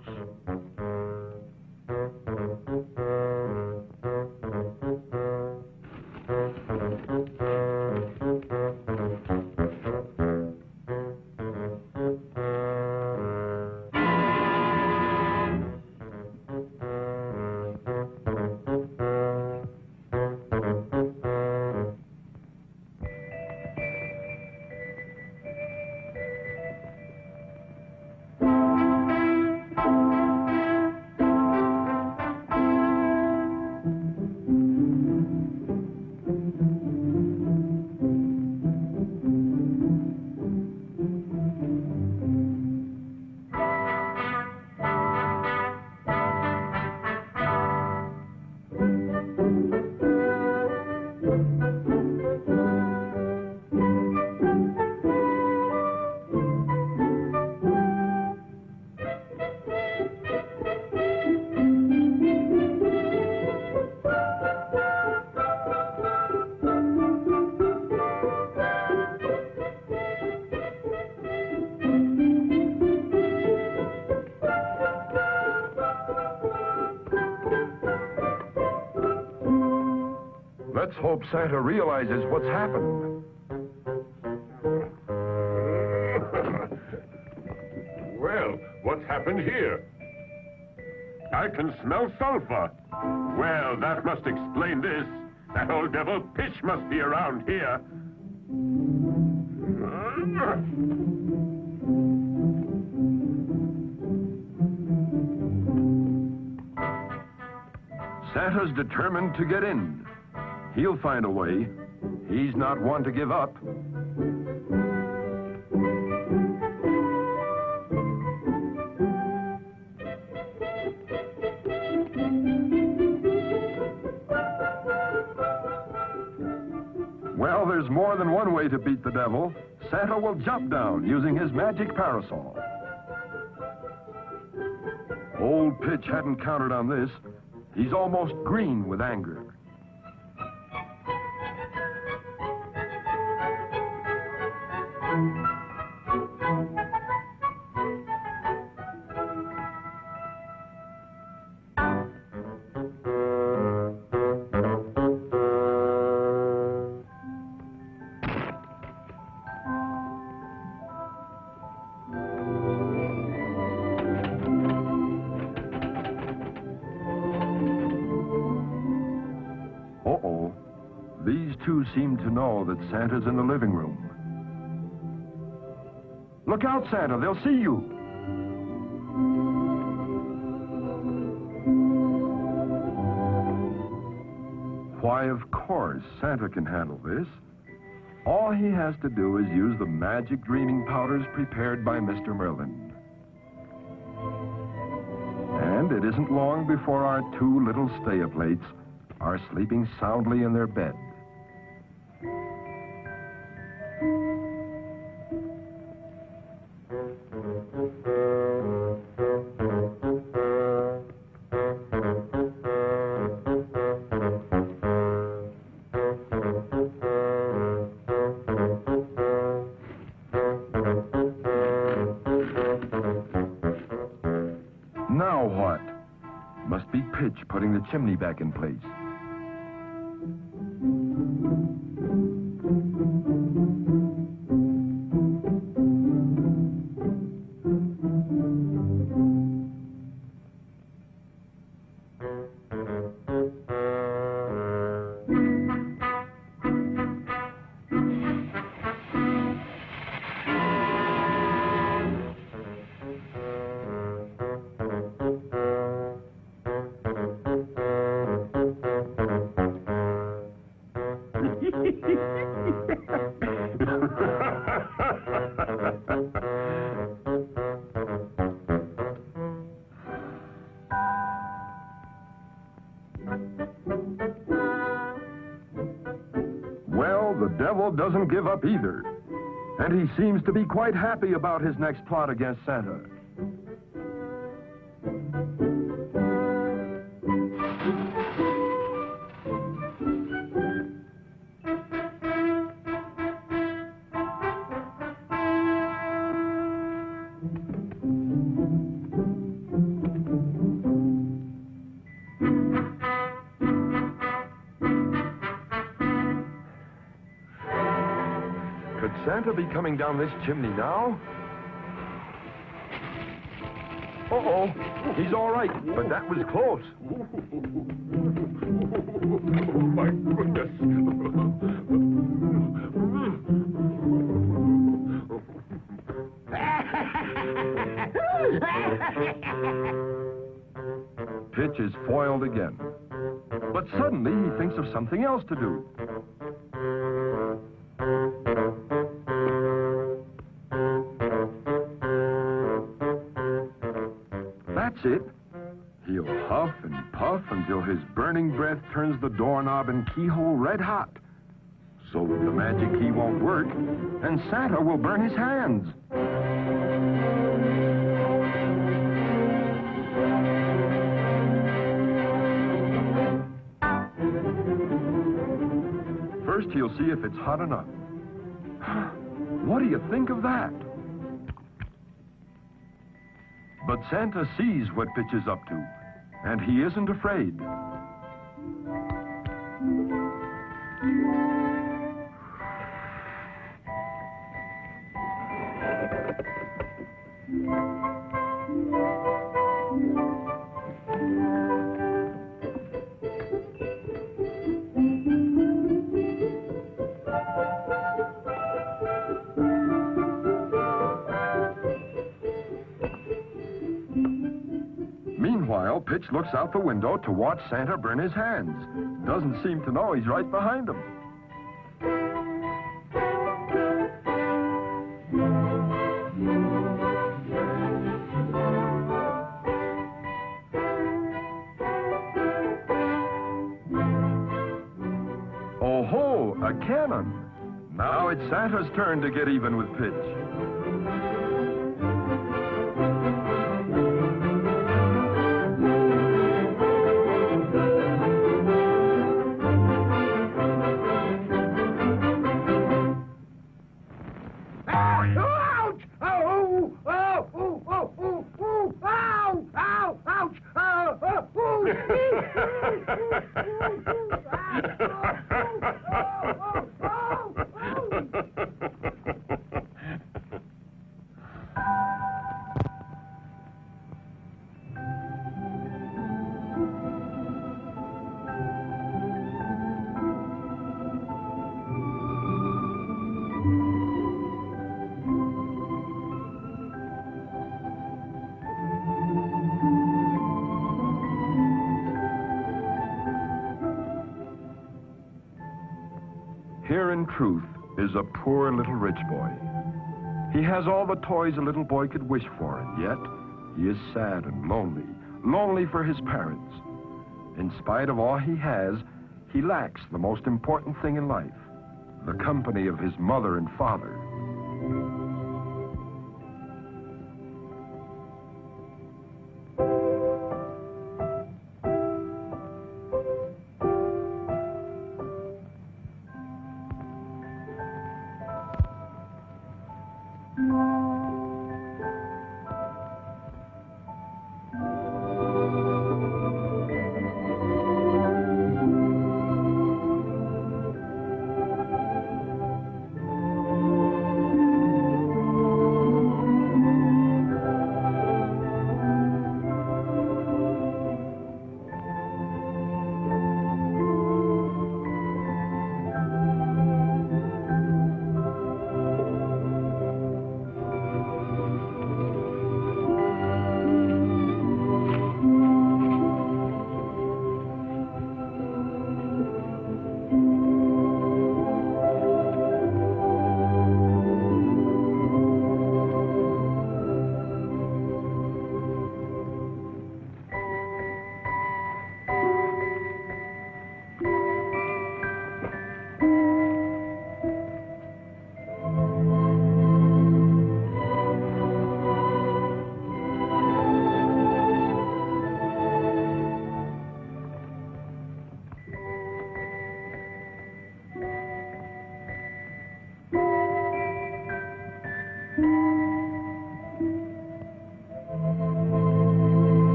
Let's hope Santa realizes what's happened. Well, what's happened here? I can smell sulfur. Well, that must explain this. That old devil Pitch must be around here. Santa's determined to get in. He'll find a way. He's not one to give up. Well, there's more than one way to beat the devil. Santa will jump down using his magic parasol. Old Pitch hadn't counted on this. He's almost green with anger. Uh-oh. These two seem to know that Santa's in the living room. Look out, Santa. They'll see you. Why, of course, Santa can handle this. All he has to do is use the magic dreaming powders prepared by Mr. Merlin. And it isn't long before our two little stay-a-plates are sleeping soundly in their bed. Now what? Must be Pitch putting the chimney back in place. Well, the devil doesn't give up either. And he seems to be quite happy about his next plot against Santa. Could Santa be coming down this chimney now? Uh-oh, he's all right, but that was close. Oh, my goodness. Pitch is foiled again. But suddenly he thinks of something else to do. That's it. He'll huff and puff until his burning breath turns the doorknob and keyhole red hot. So that the magic key won't work, and Santa will burn his hands. First, he'll see if it's hot enough. What do you think of that? But Santa sees what Pitch is up to, and he isn't afraid. Meanwhile, Pitch looks out the window to watch Santa burn his hands. Doesn't seem to know he's right behind him. Oh ho, a cannon. Now it's Santa's turn to get even with Pitch. Here, in truth, is a poor little rich boy. He has all the toys a little boy could wish for, and yet he is sad and lonely, lonely for his parents. In spite of all he has, he lacks the most important thing in life, the company of his mother and father.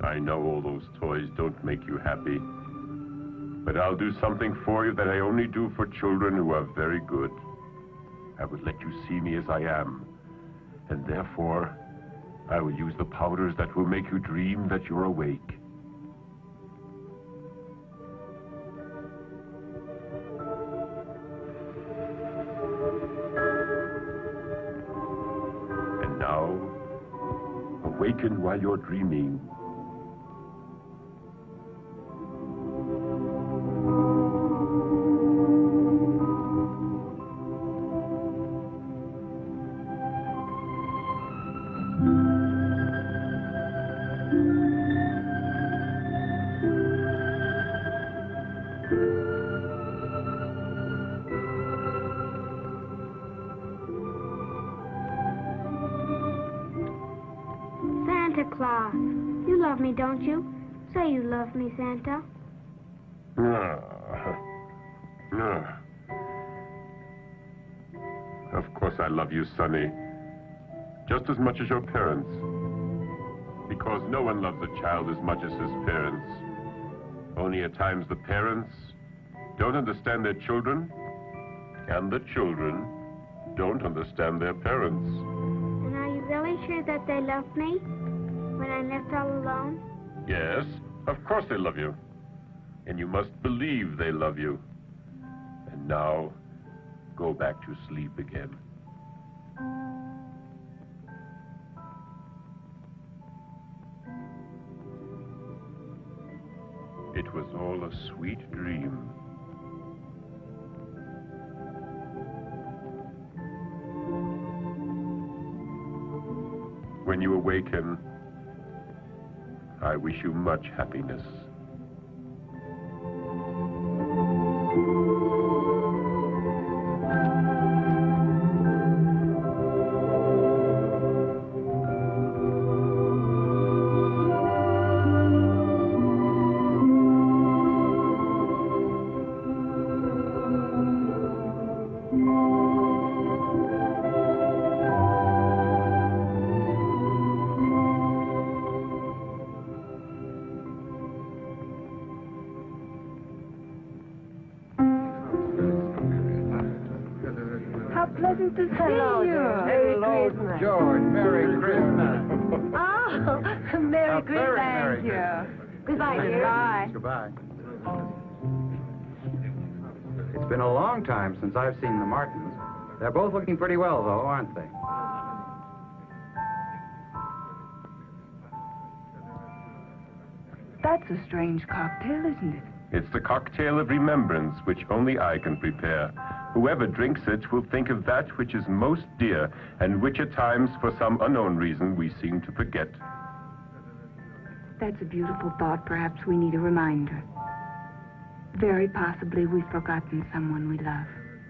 I know all those toys don't make you happy, but I'll do something for you that I only do for children who are very good. I would let you see me as I am, and therefore, I will use the powders that will make you dream that you're awake. And now, awaken while you're dreaming. Santa Claus. You love me, don't you? Say you love me, Santa. No. Of course I love you, Sonny. Just as much as your parents. Because no one loves a child as much as his parents. Only at times the parents don't understand their children, and the children don't understand their parents. And are you really sure that they love me when I'm left all alone? Yes, of course they love you. And you must believe they love you. And now, go back to sleep again. It was all a sweet dream. When you awaken, I wish you much happiness. Pleasant to see you. Hello, George. Merry Christmas. Oh, Merry Christmas. Thank you. Goodbye, dear. Goodbye. It's been a long time since I've seen the Martins. They're both looking pretty well, though, aren't they? That's a strange cocktail, isn't it? It's the cocktail of remembrance which only I can prepare. Whoever drinks it will think of that which is most dear, and which at times, for some unknown reason, we seem to forget. That's a beautiful thought. Perhaps we need a reminder. Very possibly we've forgotten someone we love.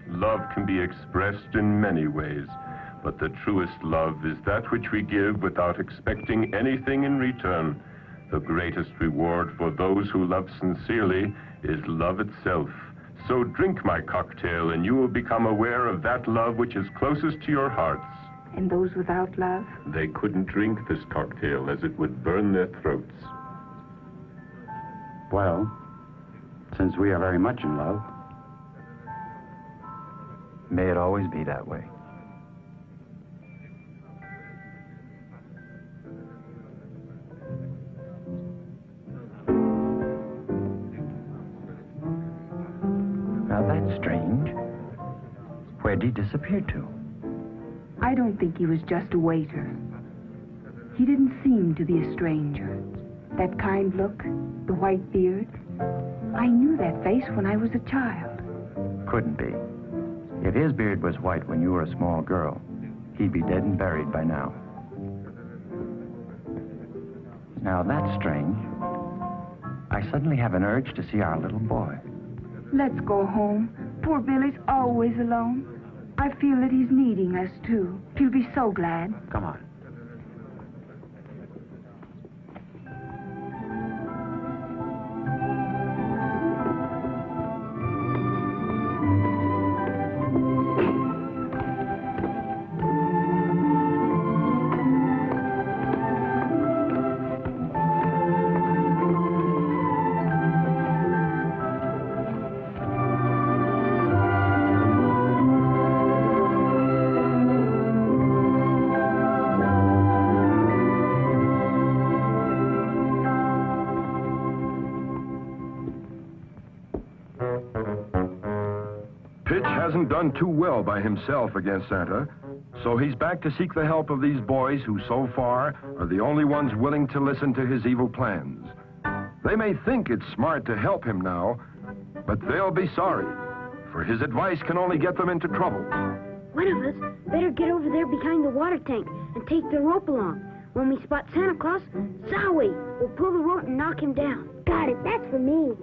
Love can be expressed in many ways, but the truest love is that which we give without expecting anything in return. The greatest reward for those who love sincerely is love itself. So drink my cocktail, and you will become aware of that love which is closest to your hearts. And those without love? They couldn't drink this cocktail, as it would burn their throats. Well, since we are very much in love, may it always be that way. Now that's strange. Where'd he disappear to? I don't think he was just a waiter. He didn't seem to be a stranger. That kind look, the white beard. I knew that face when I was a child. Couldn't be. If his beard was white when you were a small girl, he'd be dead and buried by now. Now that's strange. I suddenly have an urge to see our little boy. Let's go home. Poor Billy's always alone. I feel that he's needing us, too. He'll be so glad. Come on. Hasn't done too well by himself against Santa, so he's back to seek the help of these boys who so far are the only ones willing to listen to his evil plans. They may think it's smart to help him now, but they'll be sorry, for his advice can only get them into trouble. One of us better get over there behind the water tank and take the rope along. When we spot Santa Claus, Zowie, we'll pull the rope and knock him down. Got it, that's for me.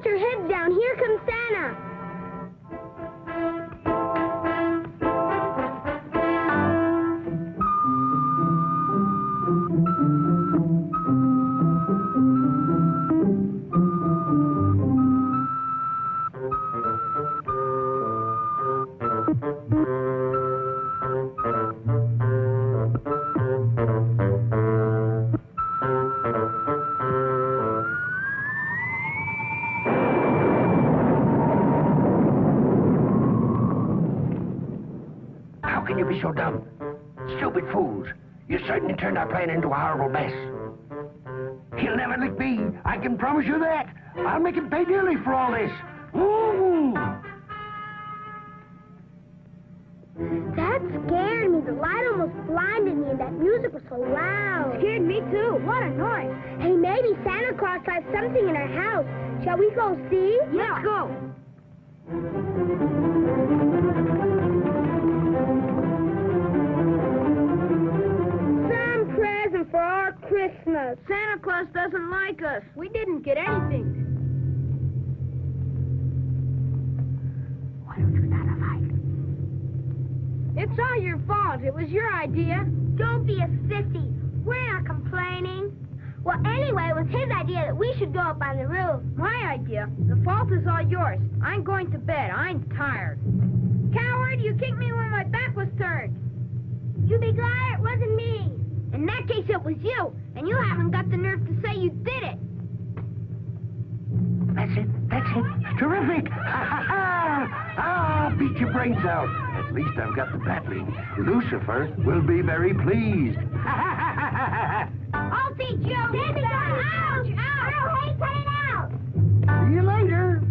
Get your heads down. Here comes Santa. How can you be so dumb? Stupid fools. You certainly turned our plan into a horrible mess. He'll never lick me. I can promise you that. I'll make him pay dearly for all this. Ooh. That scared me. The light almost blinded me, and that music was so loud. Scared me too. What a noise. Hey, maybe Santa Claus has something in our house. Shall we go see? Yeah. Let's go. Some present for our Christmas. Santa Claus doesn't like us. We didn't get anything. Why don't you start a fight? It's all your fault. It was your idea. Don't be a sissy. We're not complaining. Well, anyway, it was his idea that we should go up on the roof. My idea? The fault is all yours. I'm going to bed. I'm tired. Coward, you kicked me when my back was turned. You be glad it wasn't me. In that case, it was you. And you haven't got the nerve to say you did it. That's it. That's it. Terrific. Ha, ha, ha. I'll beat your brains out. At least I've got the battling. Lucifer will be very pleased. I'll teach you. Baby, ouch! Ouch! I hate cutting out. See you later.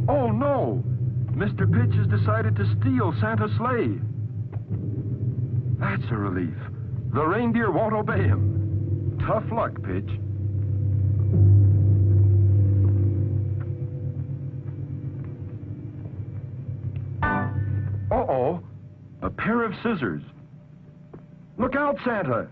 Oh, no! Mr. Pitch has decided to steal Santa's sleigh. That's a relief. The reindeer won't obey him. Tough luck, Pitch. Uh-oh. A pair of scissors. Look out, Santa!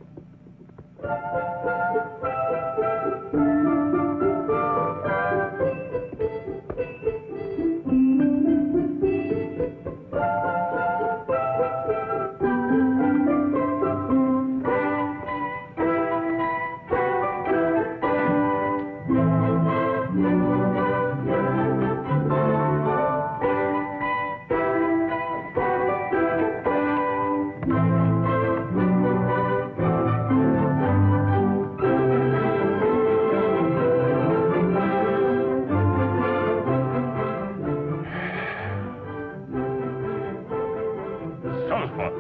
Sulphur.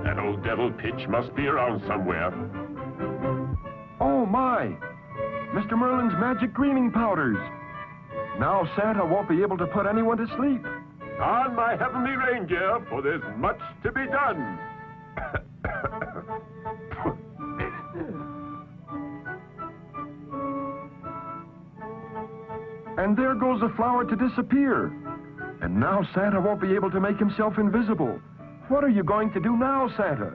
That old devil Pitch must be around somewhere. Oh, my! Mr. Merlin's magic dreaming powders. Now Santa won't be able to put anyone to sleep. On my heavenly reindeer, for there's much to be done. And there goes the flower to disappear. And now Santa won't be able to make himself invisible. What are you going to do now, Santa?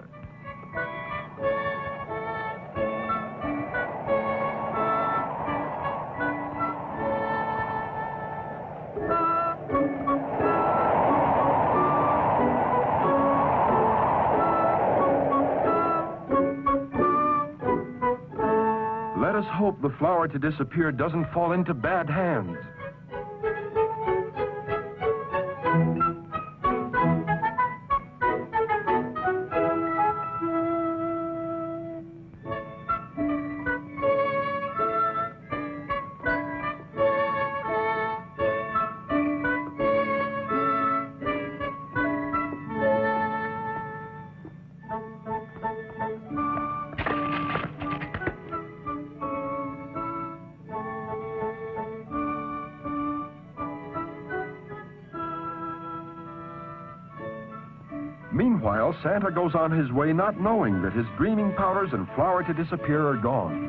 Let us hope the flower to disappear doesn't fall into bad hands. Meanwhile, Santa goes on his way not knowing that his dreaming powders and flour to disappear are gone.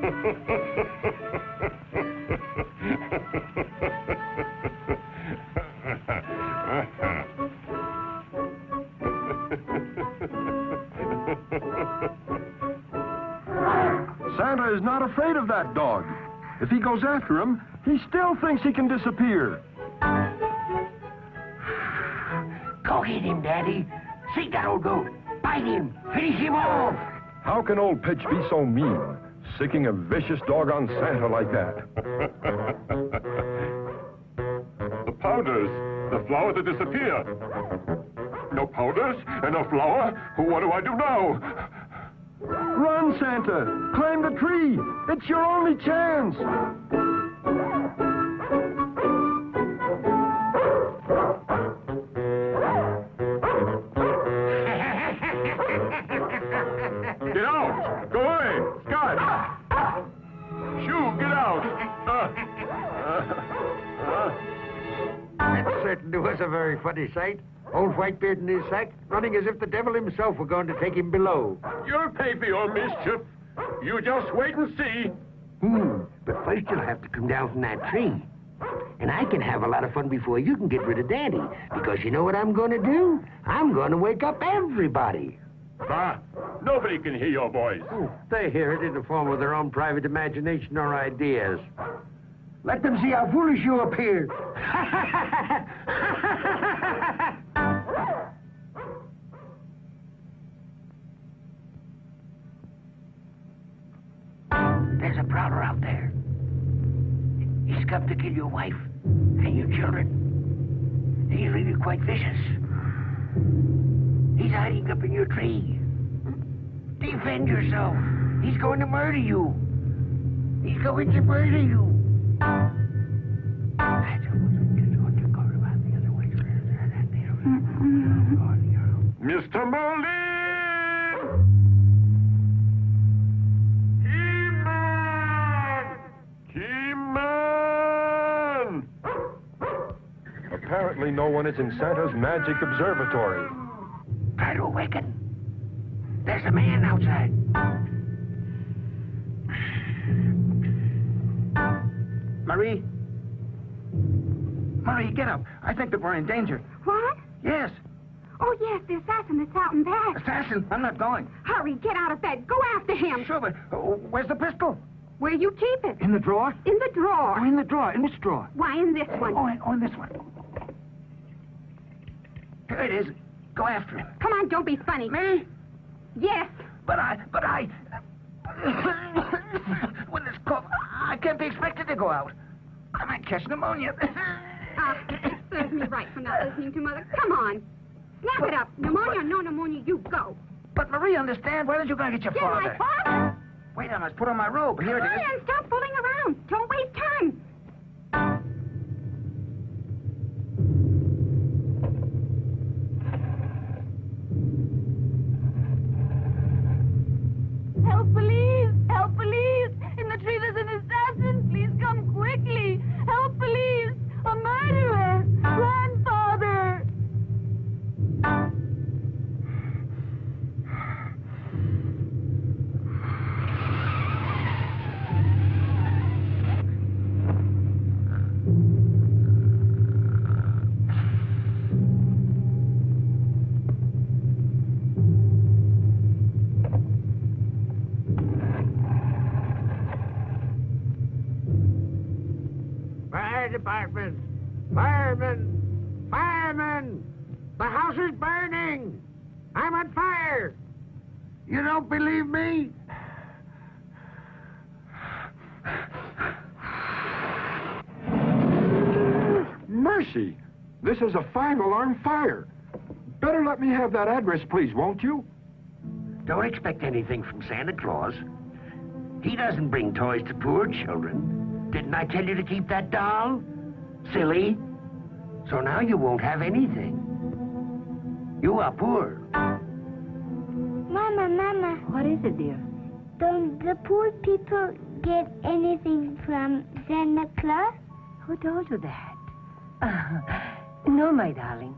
Santa is not afraid of that dog. If he goes after him, he still thinks he can disappear. Go get him, Daddy. See that old goat. Bite him. Finish him off. How can old Pitch be so mean, sicking a vicious dog on Santa like that? The powders, the flour to disappear. No powders and no flour. What do I do now? Run, Santa! Climb the tree! It's your only chance! Get out! Go away! Scott! Shoo, get out! That certainly was a very funny sight. Old Whitebeard in his sack, running as if the devil himself were going to take him below. You'll pay for your mischief. You just wait and see. But first you'll have to come down from that tree. And I can have a lot of fun before you can get rid of Daddy. Because you know what I'm going to do? I'm going to wake up everybody. Bah! Nobody can hear your voice. They hear it in the form of their own private imagination or ideas. Let them see how foolish you appear. There's a prowler out there. He's come to kill your wife and your children. He's really quite vicious. He's hiding up in your tree. Defend yourself. He's going to murder you. He's going to murder you. Mr. Merlin! Keyman! Apparently no one is in Santa's magic observatory. Try to awaken. There's a man outside. Marie? Marie, get up. I think that we're in danger. What? Yes. Oh, yes, the assassin that's out in back. Assassin, I'm not going. Hurry, get out of bed. Go after him. Sure, but where's the pistol? Where you keep it? In the drawer? In the drawer. Oh, in the drawer. In which drawer? Why, in this one. Oh, in this one. Here it is. Go after him. Come on, don't be funny. Me? Yes. But I... When this cough, I can't be expected to go out. I might catch pneumonia. It serves me right for not listening to Mother. Come on. Snap it up. Pneumonia or no pneumonia, you go. But Marie, understand? Why don't you go and get your father? Get my father? Wait, I must put on my robe. Here it is. Hurry and stop fooling around. Don't waste time. Help, police! Help, police! In the tree there's an assassin. Please come quickly. Help, police! A murderer! Grandfather! Fire department! Firemen! Firemen! The house is burning! I'm on fire! You don't believe me? Mercy! This is a five-alarm fire. Better let me have that address, please, won't you? Don't expect anything from Santa Claus. He doesn't bring toys to poor children. Didn't I tell you to keep that doll? Silly. So now you won't have anything. You are poor. Mama. What is it, dear? Don't the poor people get anything from Santa Claus? Who told you that? No, my darling.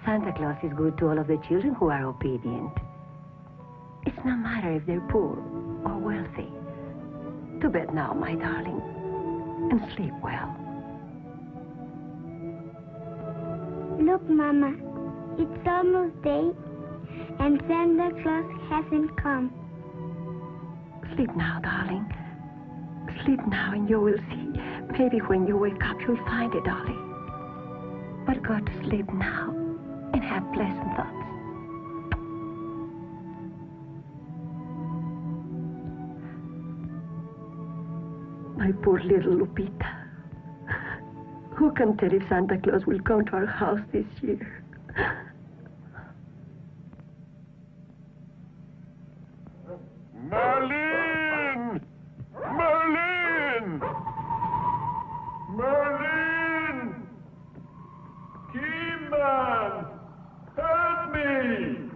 Santa Claus is good to all of the children who are obedient. It's no matter if they're poor or wealthy. To bed now, my darling, and sleep well. Look, Mama, it's almost day, and Santa Claus hasn't come. Sleep now, darling. Sleep now, and you will see. Maybe when you wake up, you'll find it, darling. But go to sleep now and have pleasant thoughts. My poor little Lupita. Who can tell if Santa Claus will come to our house this year? Merlin! Merlin! Merlin! Keyman! Help me!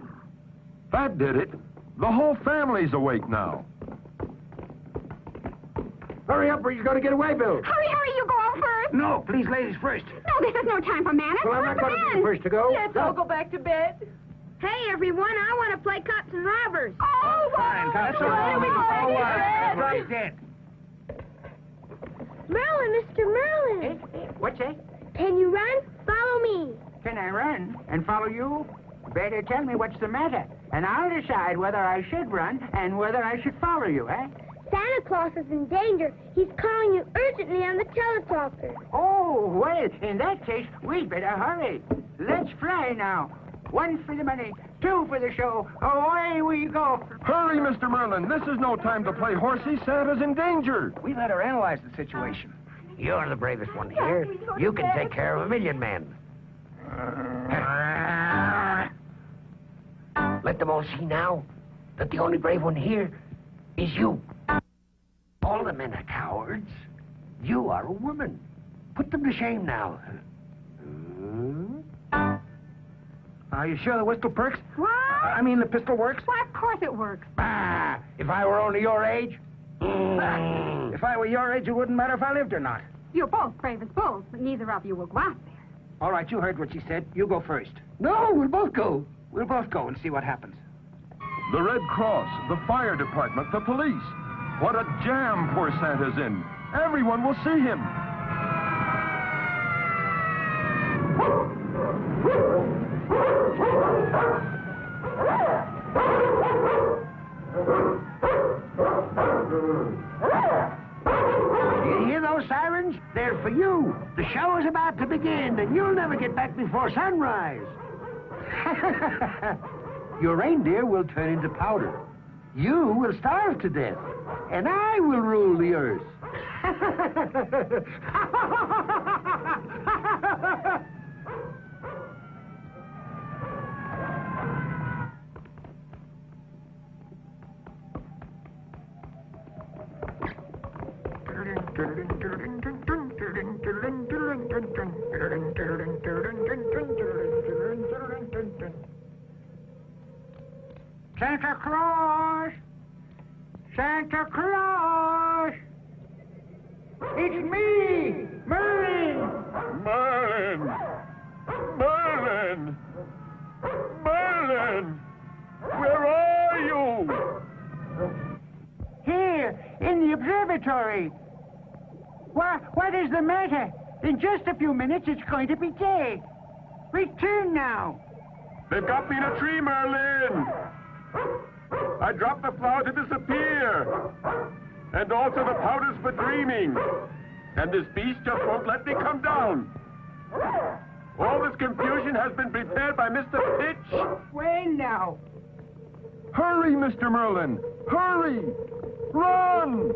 That did it. The whole family's awake now. Hurry up or he's going to get away, Bill. Hurry, you go out first. No, please, ladies first. No, this is no time for manners. Well, I'm not going to be the first to go. Let's all go back to bed. Hey, everyone, I want to play cops and robbers. Oh, Fine, cops and robbers. Right then. Merlin, Mr. Merlin. What's that? Can you run? Follow me. Can I run and follow you? Better tell me what's the matter, and I'll decide whether I should run and whether I should follow you, eh? Santa Claus is in danger. He's calling you urgently on the teletalker. Oh, well, in that case, we'd better hurry. Let's fly now. 1 for the money, 2 for the show. Away we go. Hurry, Mr. Merlin. This is no time to play horsey. Santa's in danger. We let her analyze the situation. You're the bravest one here. You can take care of 1,000,000 men. Let them all see now that the only brave one here is you. All the men are cowards. You are a woman. Put them to shame now. Are you sure the whistle perks? What? I mean, the pistol works? Why, of course it works. Ah, if I were only your age. If I were your age, it wouldn't matter if I lived or not. You're both brave as bulls, but neither of you will go out there. All right, you heard what she said. You go first. No, we'll both go. We'll both go and see what happens. The Red Cross, the fire department, the police. What a jam poor Santa's in. Everyone will see him. You hear those sirens? They're for you. The show is about to begin, and you'll never get back before sunrise. Your reindeer will turn into powder. You will starve to death, and I will rule the earth. Santa Claus! Santa Claus! It's me, Merlin! Merlin! Merlin! Merlin! Where are you? Here, in the observatory. What is the matter? In just a few minutes, it's going to be day. Return now. They've got me in a tree, Merlin! I dropped the flower to disappear. And also the powders for dreaming. And this beast just won't let me come down. All this confusion has been prepared by Mr. Pitch. Well, now. Hurry, Mr. Merlin. Hurry. Run.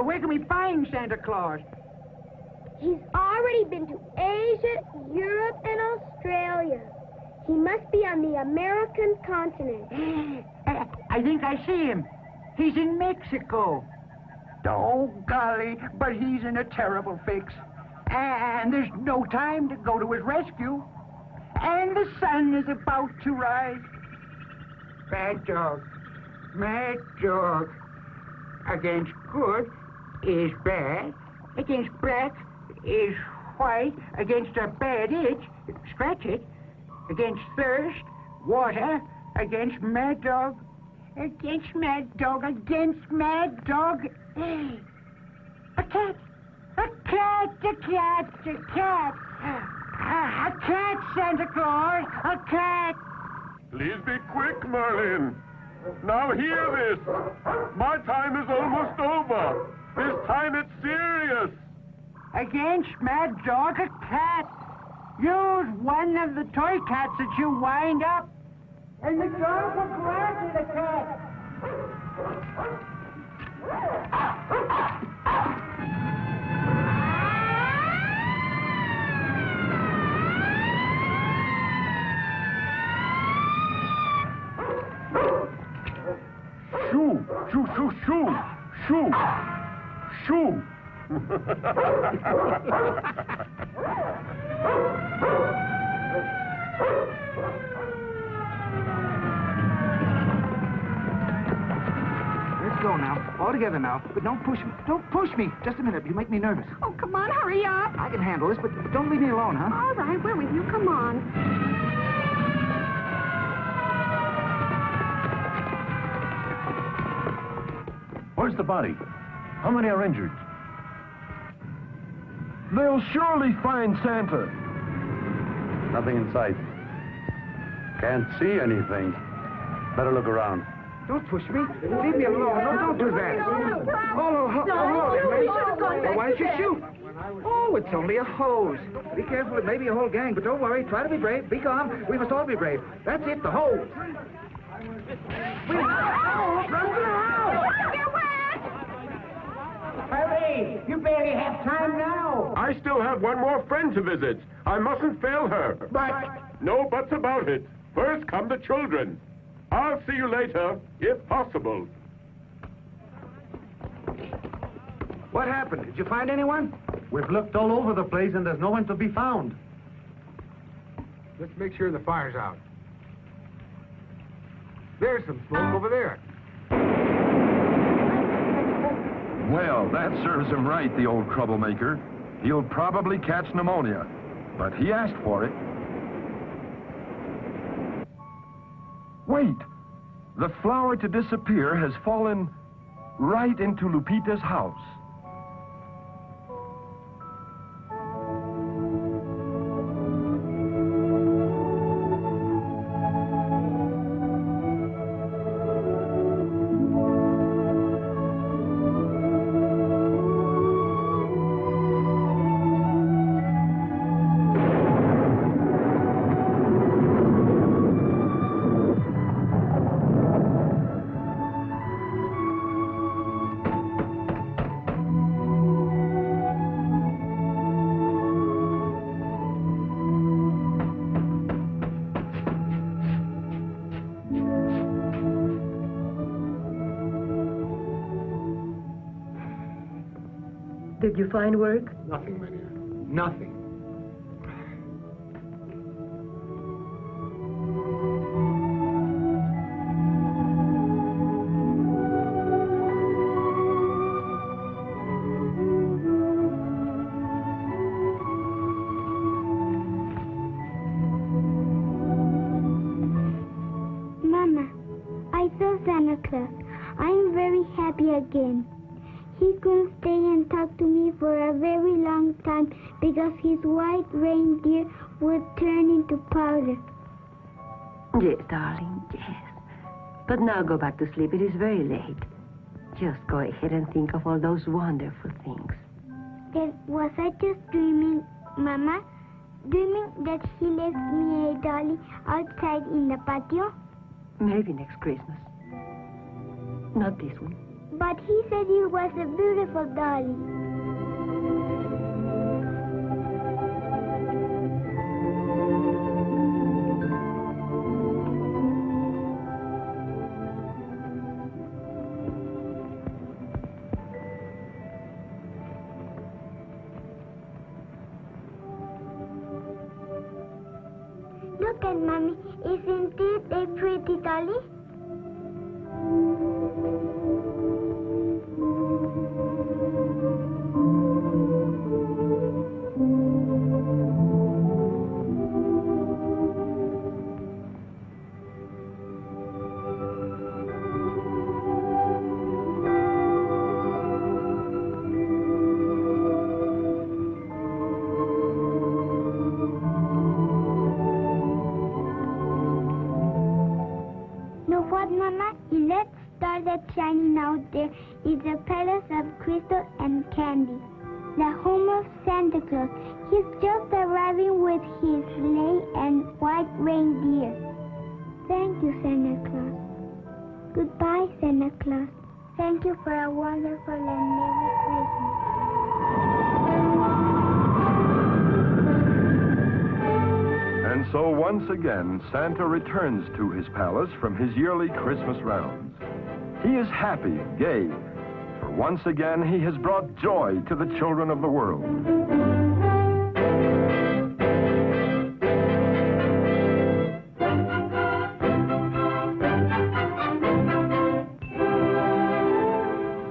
Where can we find Santa Claus? He's already been to Asia, Europe, and Australia. He must be on the American continent. I think I see him. He's in Mexico. Oh, golly, but he's in a terrible fix. And there's no time to go to his rescue. And the sun is about to rise. Bad dog. Mad dog. Against good is bad. Against black is white. Against a bad itch, scratch it. Against thirst, water. Against mad dog. Against mad dog. Against mad dog. A cat. A cat. A cat. A cat. A cat, Santa Claus. A cat. Please be quick, Merlin. Now hear this. My time is almost over. This time it's serious. Against mad dog, a cat. Use one of the toy cats that you wind up. And the dog will go after the cat. Shoo, shoo, shoo, shoo, shoo, shoo. Let's go now. All together now. But don't push me. Don't push me. Just a minute. You make me nervous. Oh, come on, hurry up. I can handle this, but don't leave me alone, huh? All right, we're with you. Come on. Where's the body? How many are injured? They'll surely find Santa. Nothing in sight. Can't see anything. Better look around. Don't push me. Leave me alone. No, don't do that. Oh, why don't you shoot? Oh, it's only a hose. Be careful. It may be a whole gang, but don't worry. Try to be brave. Be calm. We must all be brave. That's it, the hose. Hurry! You barely have time now. I still have one more friend to visit. I mustn't fail her. But... No buts about it. First come the children. I'll see you later, if possible. What happened? Did you find anyone? We've looked all over the place and there's no one to be found. Let's make sure the fire's out. There's some smoke over there. Well, that serves him right, the old troublemaker. He'll probably catch pneumonia, but he asked for it. Wait! The flower to disappear has fallen right into Lupita's house. Did you find work? Nothing, Lydia. Nothing. Mama, I saw Santa Claus. I'm very happy again. He couldn't stay and talk to me for a very long time because his white reindeer would turn into powder. Yes, darling, yes. But now go back to sleep. It is very late. Just go ahead and think of all those wonderful things. Then was I just dreaming, Mama? Dreaming that he left me a dolly outside in the patio? Maybe next Christmas. Not this one. But he said it was a beautiful dolly. Look at Mommy. Isn't it a pretty dolly? Mama, let's start that shining out there is a palace of crystal and candy, the home of Santa Claus. He's just arriving with his sleigh and white reindeer. Thank you, Santa Claus. Goodbye, Santa Claus. Thank you for a wonderful and merry Christmas. And so once again, Santa returns to his palace from his yearly Christmas rounds. He is happy and gay, for once again he has brought joy to the children of the world.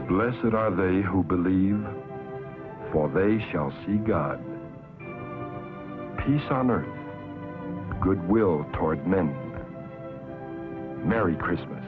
Blessed are they who believe, for they shall see God. Peace on earth, goodwill toward men. Merry Christmas.